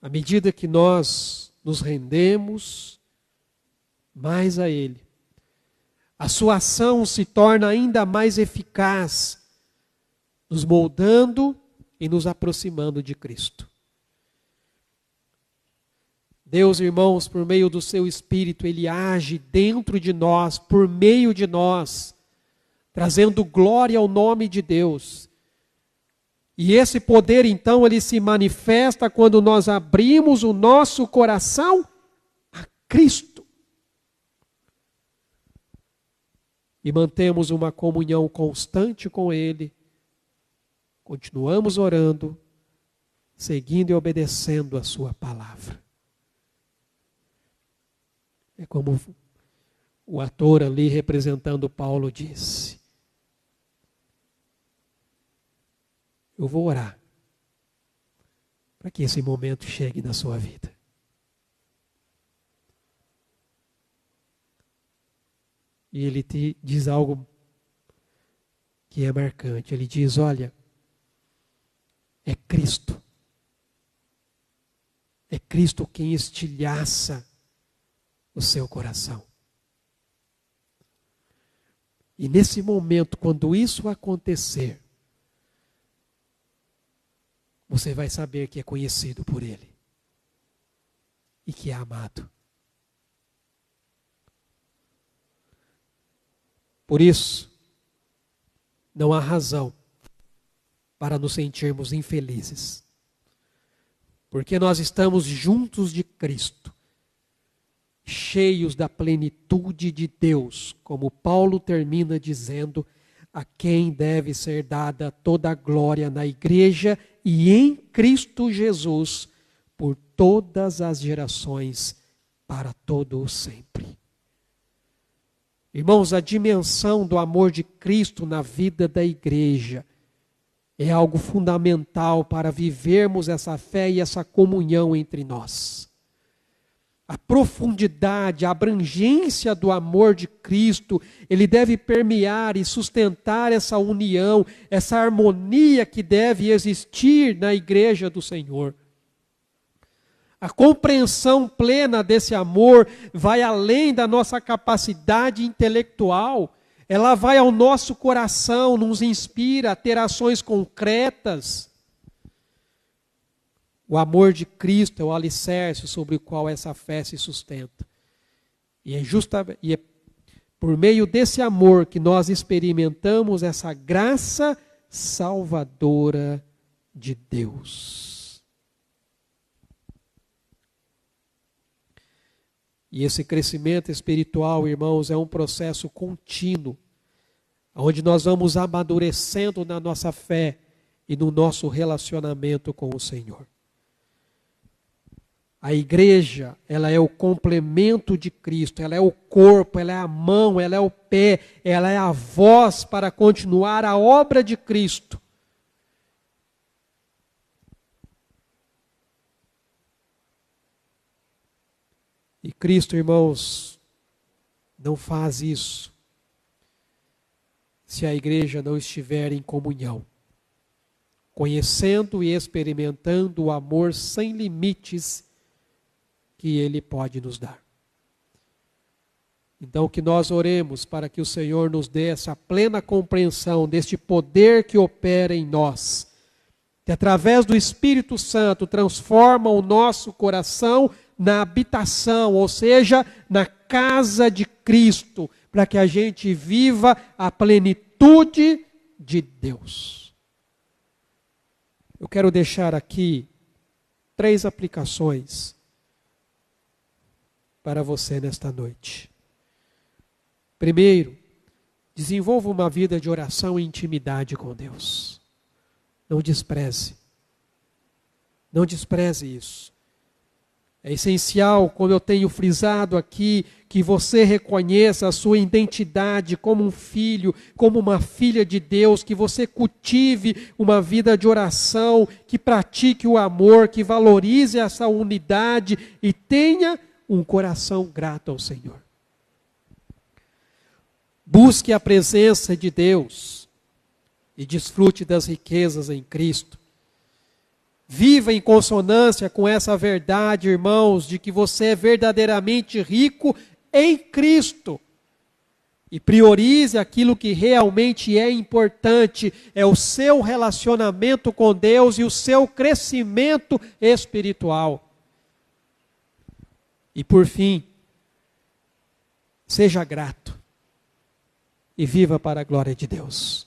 À medida que nós nos rendemos mais a Ele, a sua ação se torna ainda mais eficaz, nos moldando e nos aproximando de Cristo. Deus, irmãos, por meio do seu Espírito, Ele age dentro de nós, por meio de nós, trazendo glória ao nome de Deus. E esse poder, então, ele se manifesta quando nós abrimos o nosso coração a Cristo. E mantemos uma comunhão constante com Ele. Continuamos orando, seguindo e obedecendo a sua palavra. É como o ator ali representando Paulo disse: eu vou orar para que esse momento chegue na sua vida. E ele te diz algo que é marcante. Ele diz: olha, é Cristo. É Cristo quem estilhaça o seu coração. E nesse momento, quando isso acontecer, você vai saber que é conhecido por Ele e que é amado. Por isso, não há razão para nos sentirmos infelizes, porque nós estamos juntos de Cristo, cheios da plenitude de Deus, como Paulo termina dizendo, a quem deve ser dada toda a glória na igreja e em Cristo Jesus, por todas as gerações, para todo o sempre. Irmãos, a dimensão do amor de Cristo na vida da igreja é algo fundamental para vivermos essa fé e essa comunhão entre nós. A profundidade, a abrangência do amor de Cristo, ele deve permear e sustentar essa união, essa harmonia que deve existir na igreja do Senhor. A compreensão plena desse amor vai além da nossa capacidade intelectual. Ela vai ao nosso coração, nos inspira a ter ações concretas. O amor de Cristo é o alicerce sobre o qual essa fé se sustenta. E é por meio desse amor que nós experimentamos essa graça salvadora de Deus. E esse crescimento espiritual, irmãos, é um processo contínuo, onde nós vamos amadurecendo na nossa fé e no nosso relacionamento com o Senhor. A igreja, ela é o complemento de Cristo, ela é o corpo, ela é a mão, ela é o pé, ela é a voz para continuar a obra de Cristo. E Cristo, irmãos, não faz isso se a igreja não estiver em comunhão, conhecendo e experimentando o amor sem limites que Ele pode nos dar. Então que nós oremos para que o Senhor nos dê essa plena compreensão deste poder que opera em nós, que através do Espírito Santo transforma o nosso coração na habitação, ou seja, na casa de Cristo, para que a gente viva a plenitude de Deus. Eu quero deixar aqui 3 aplicações para você nesta noite. Primeiro, desenvolva uma vida de oração e intimidade com Deus. Não despreze. Não despreze isso. É essencial, como eu tenho frisado aqui, que você reconheça a sua identidade como um filho, como uma filha de Deus, que você cultive uma vida de oração, que pratique o amor, que valorize essa unidade e tenha um coração grato ao Senhor. Busque a presença de Deus e desfrute das riquezas em Cristo. Viva em consonância com essa verdade, irmãos, de que você é verdadeiramente rico em Cristo. E priorize aquilo que realmente é importante, é o seu relacionamento com Deus e o seu crescimento espiritual. E por fim, seja grato e viva para a glória de Deus.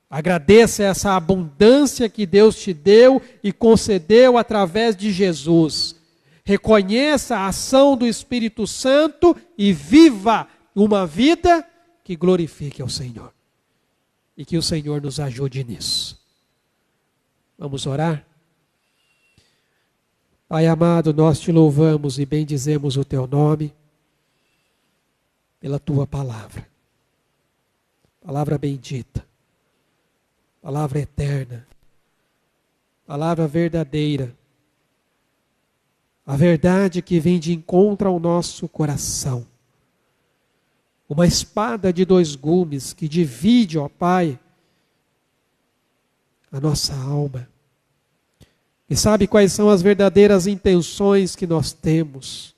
Agradeça essa abundância que Deus te deu e concedeu através de Jesus. Reconheça a ação do Espírito Santo e viva uma vida que glorifique ao Senhor. E que o Senhor nos ajude nisso. Vamos orar? Pai amado, nós te louvamos e bendizemos o teu nome pela tua palavra. Palavra bendita. Palavra eterna, palavra verdadeira, a verdade que vem de encontro ao nosso coração. Uma espada de 2 gumes que divide, ó Pai, a nossa alma. E sabe quais são as verdadeiras intenções que nós temos.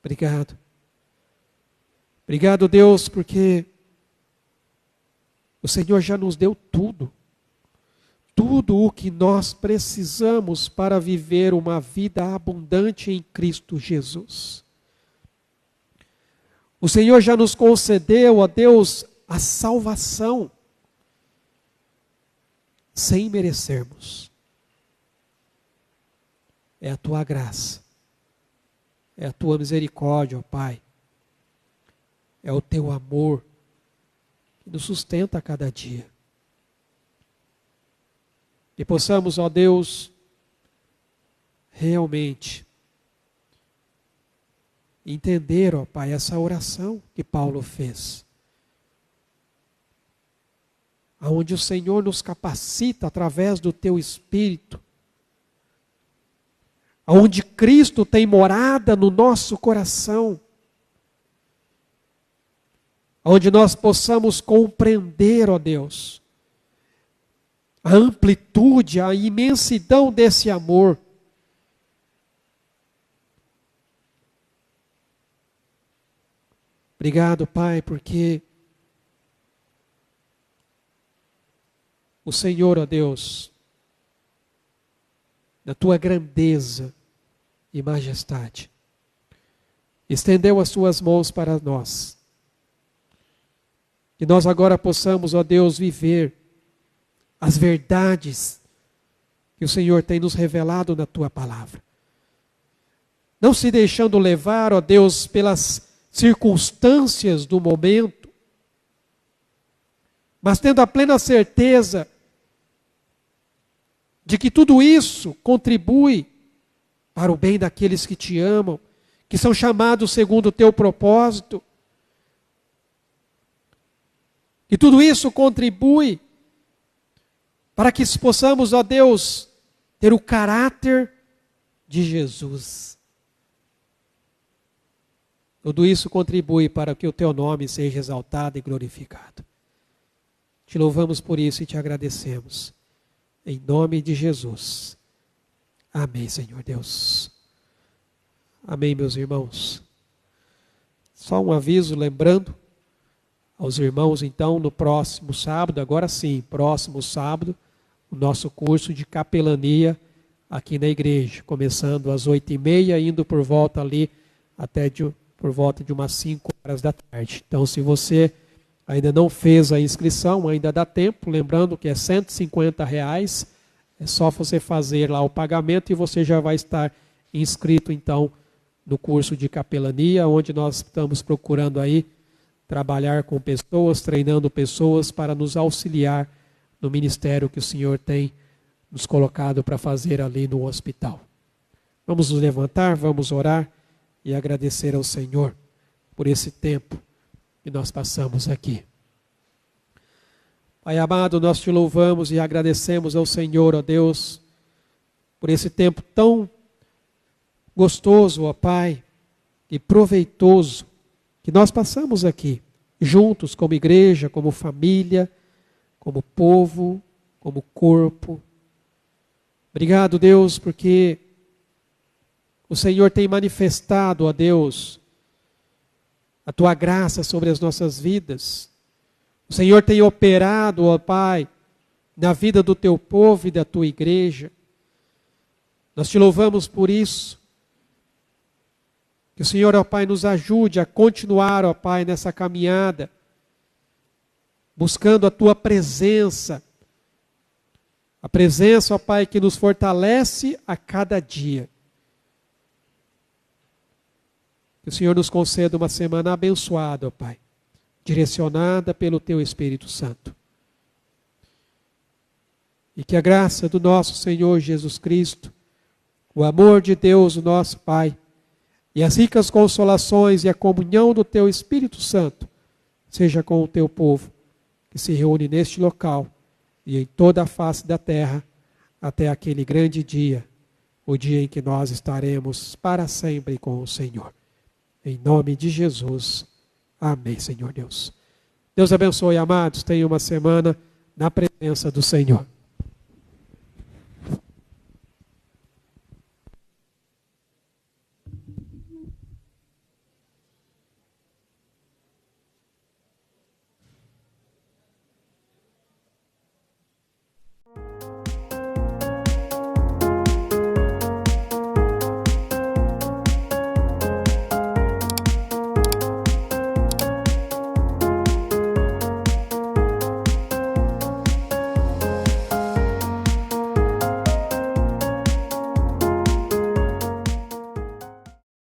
Obrigado. Obrigado, Deus, porque o Senhor já nos deu tudo. Tudo o que nós precisamos para viver uma vida abundante em Cristo Jesus. O Senhor já nos concedeu, ó Deus, a salvação, sem merecermos. É a tua graça, é a tua misericórdia, ó Pai, é o teu amor, que nos sustenta a cada dia. E possamos, ó Deus, realmente entender, ó Pai, essa oração que Paulo fez. Onde o Senhor nos capacita através do teu Espírito. Onde Cristo tem morada no nosso coração. Onde nós possamos compreender, ó Deus, a amplitude, a imensidão desse amor. Obrigado, Pai, porque o Senhor, ó Deus, na tua grandeza e majestade, estendeu as suas mãos para nós. Que nós agora possamos, ó Deus, viver as verdades que o Senhor tem nos revelado na tua palavra. Não se deixando levar, ó Deus, pelas circunstâncias do momento, mas tendo a plena certeza de que tudo isso contribui para o bem daqueles que te amam, que são chamados segundo o teu propósito. E tudo isso contribui para que possamos, ó Deus, ter o caráter de Jesus. Tudo isso contribui para que o teu nome seja exaltado e glorificado. Te louvamos por isso e te agradecemos. Em nome de Jesus. Amém, Senhor Deus. Amém, meus irmãos. Só um aviso, lembrando aos irmãos, então, no próximo sábado, agora sim, próximo sábado, o nosso curso de capelania aqui na igreja, começando às 8h30, indo por volta ali até por volta de umas 5 horas da tarde. Então, se você ainda não fez a inscrição, ainda dá tempo, lembrando que é R$150, é só você fazer lá o pagamento e você já vai estar inscrito, então, no curso de capelania, onde nós estamos procurando aí trabalhar com pessoas, treinando pessoas para nos auxiliar no ministério que o Senhor tem nos colocado para fazer ali no hospital. Vamos nos levantar, vamos orar e agradecer ao Senhor por esse tempo que nós passamos aqui. Pai amado, nós te louvamos e agradecemos ao Senhor, ó Deus, por esse tempo tão gostoso, ó Pai, e proveitoso que nós passamos aqui, juntos como igreja, como família, como povo, como corpo. Obrigado, Deus, porque o Senhor tem manifestado, ó Deus, a Tua graça sobre as nossas vidas. O Senhor tem operado, ó Pai, na vida do Teu povo e da Tua igreja. Nós te louvamos por isso. Que o Senhor, ó Pai, nos ajude a continuar, ó Pai, nessa caminhada, buscando a Tua presença. A presença, ó Pai, que nos fortalece a cada dia. Que o Senhor nos conceda uma semana abençoada, ó Pai, direcionada pelo Teu Espírito Santo. E que a graça do nosso Senhor Jesus Cristo, o amor de Deus, o nosso Pai, e as ricas consolações e a comunhão do Teu Espírito Santo seja com o Teu povo, que se reúne neste local e em toda a face da terra, até aquele grande dia, o dia em que nós estaremos para sempre com o Senhor. Em nome de Jesus. Amém, Senhor Deus. Deus abençoe, amados. Tenha uma semana na presença do Senhor.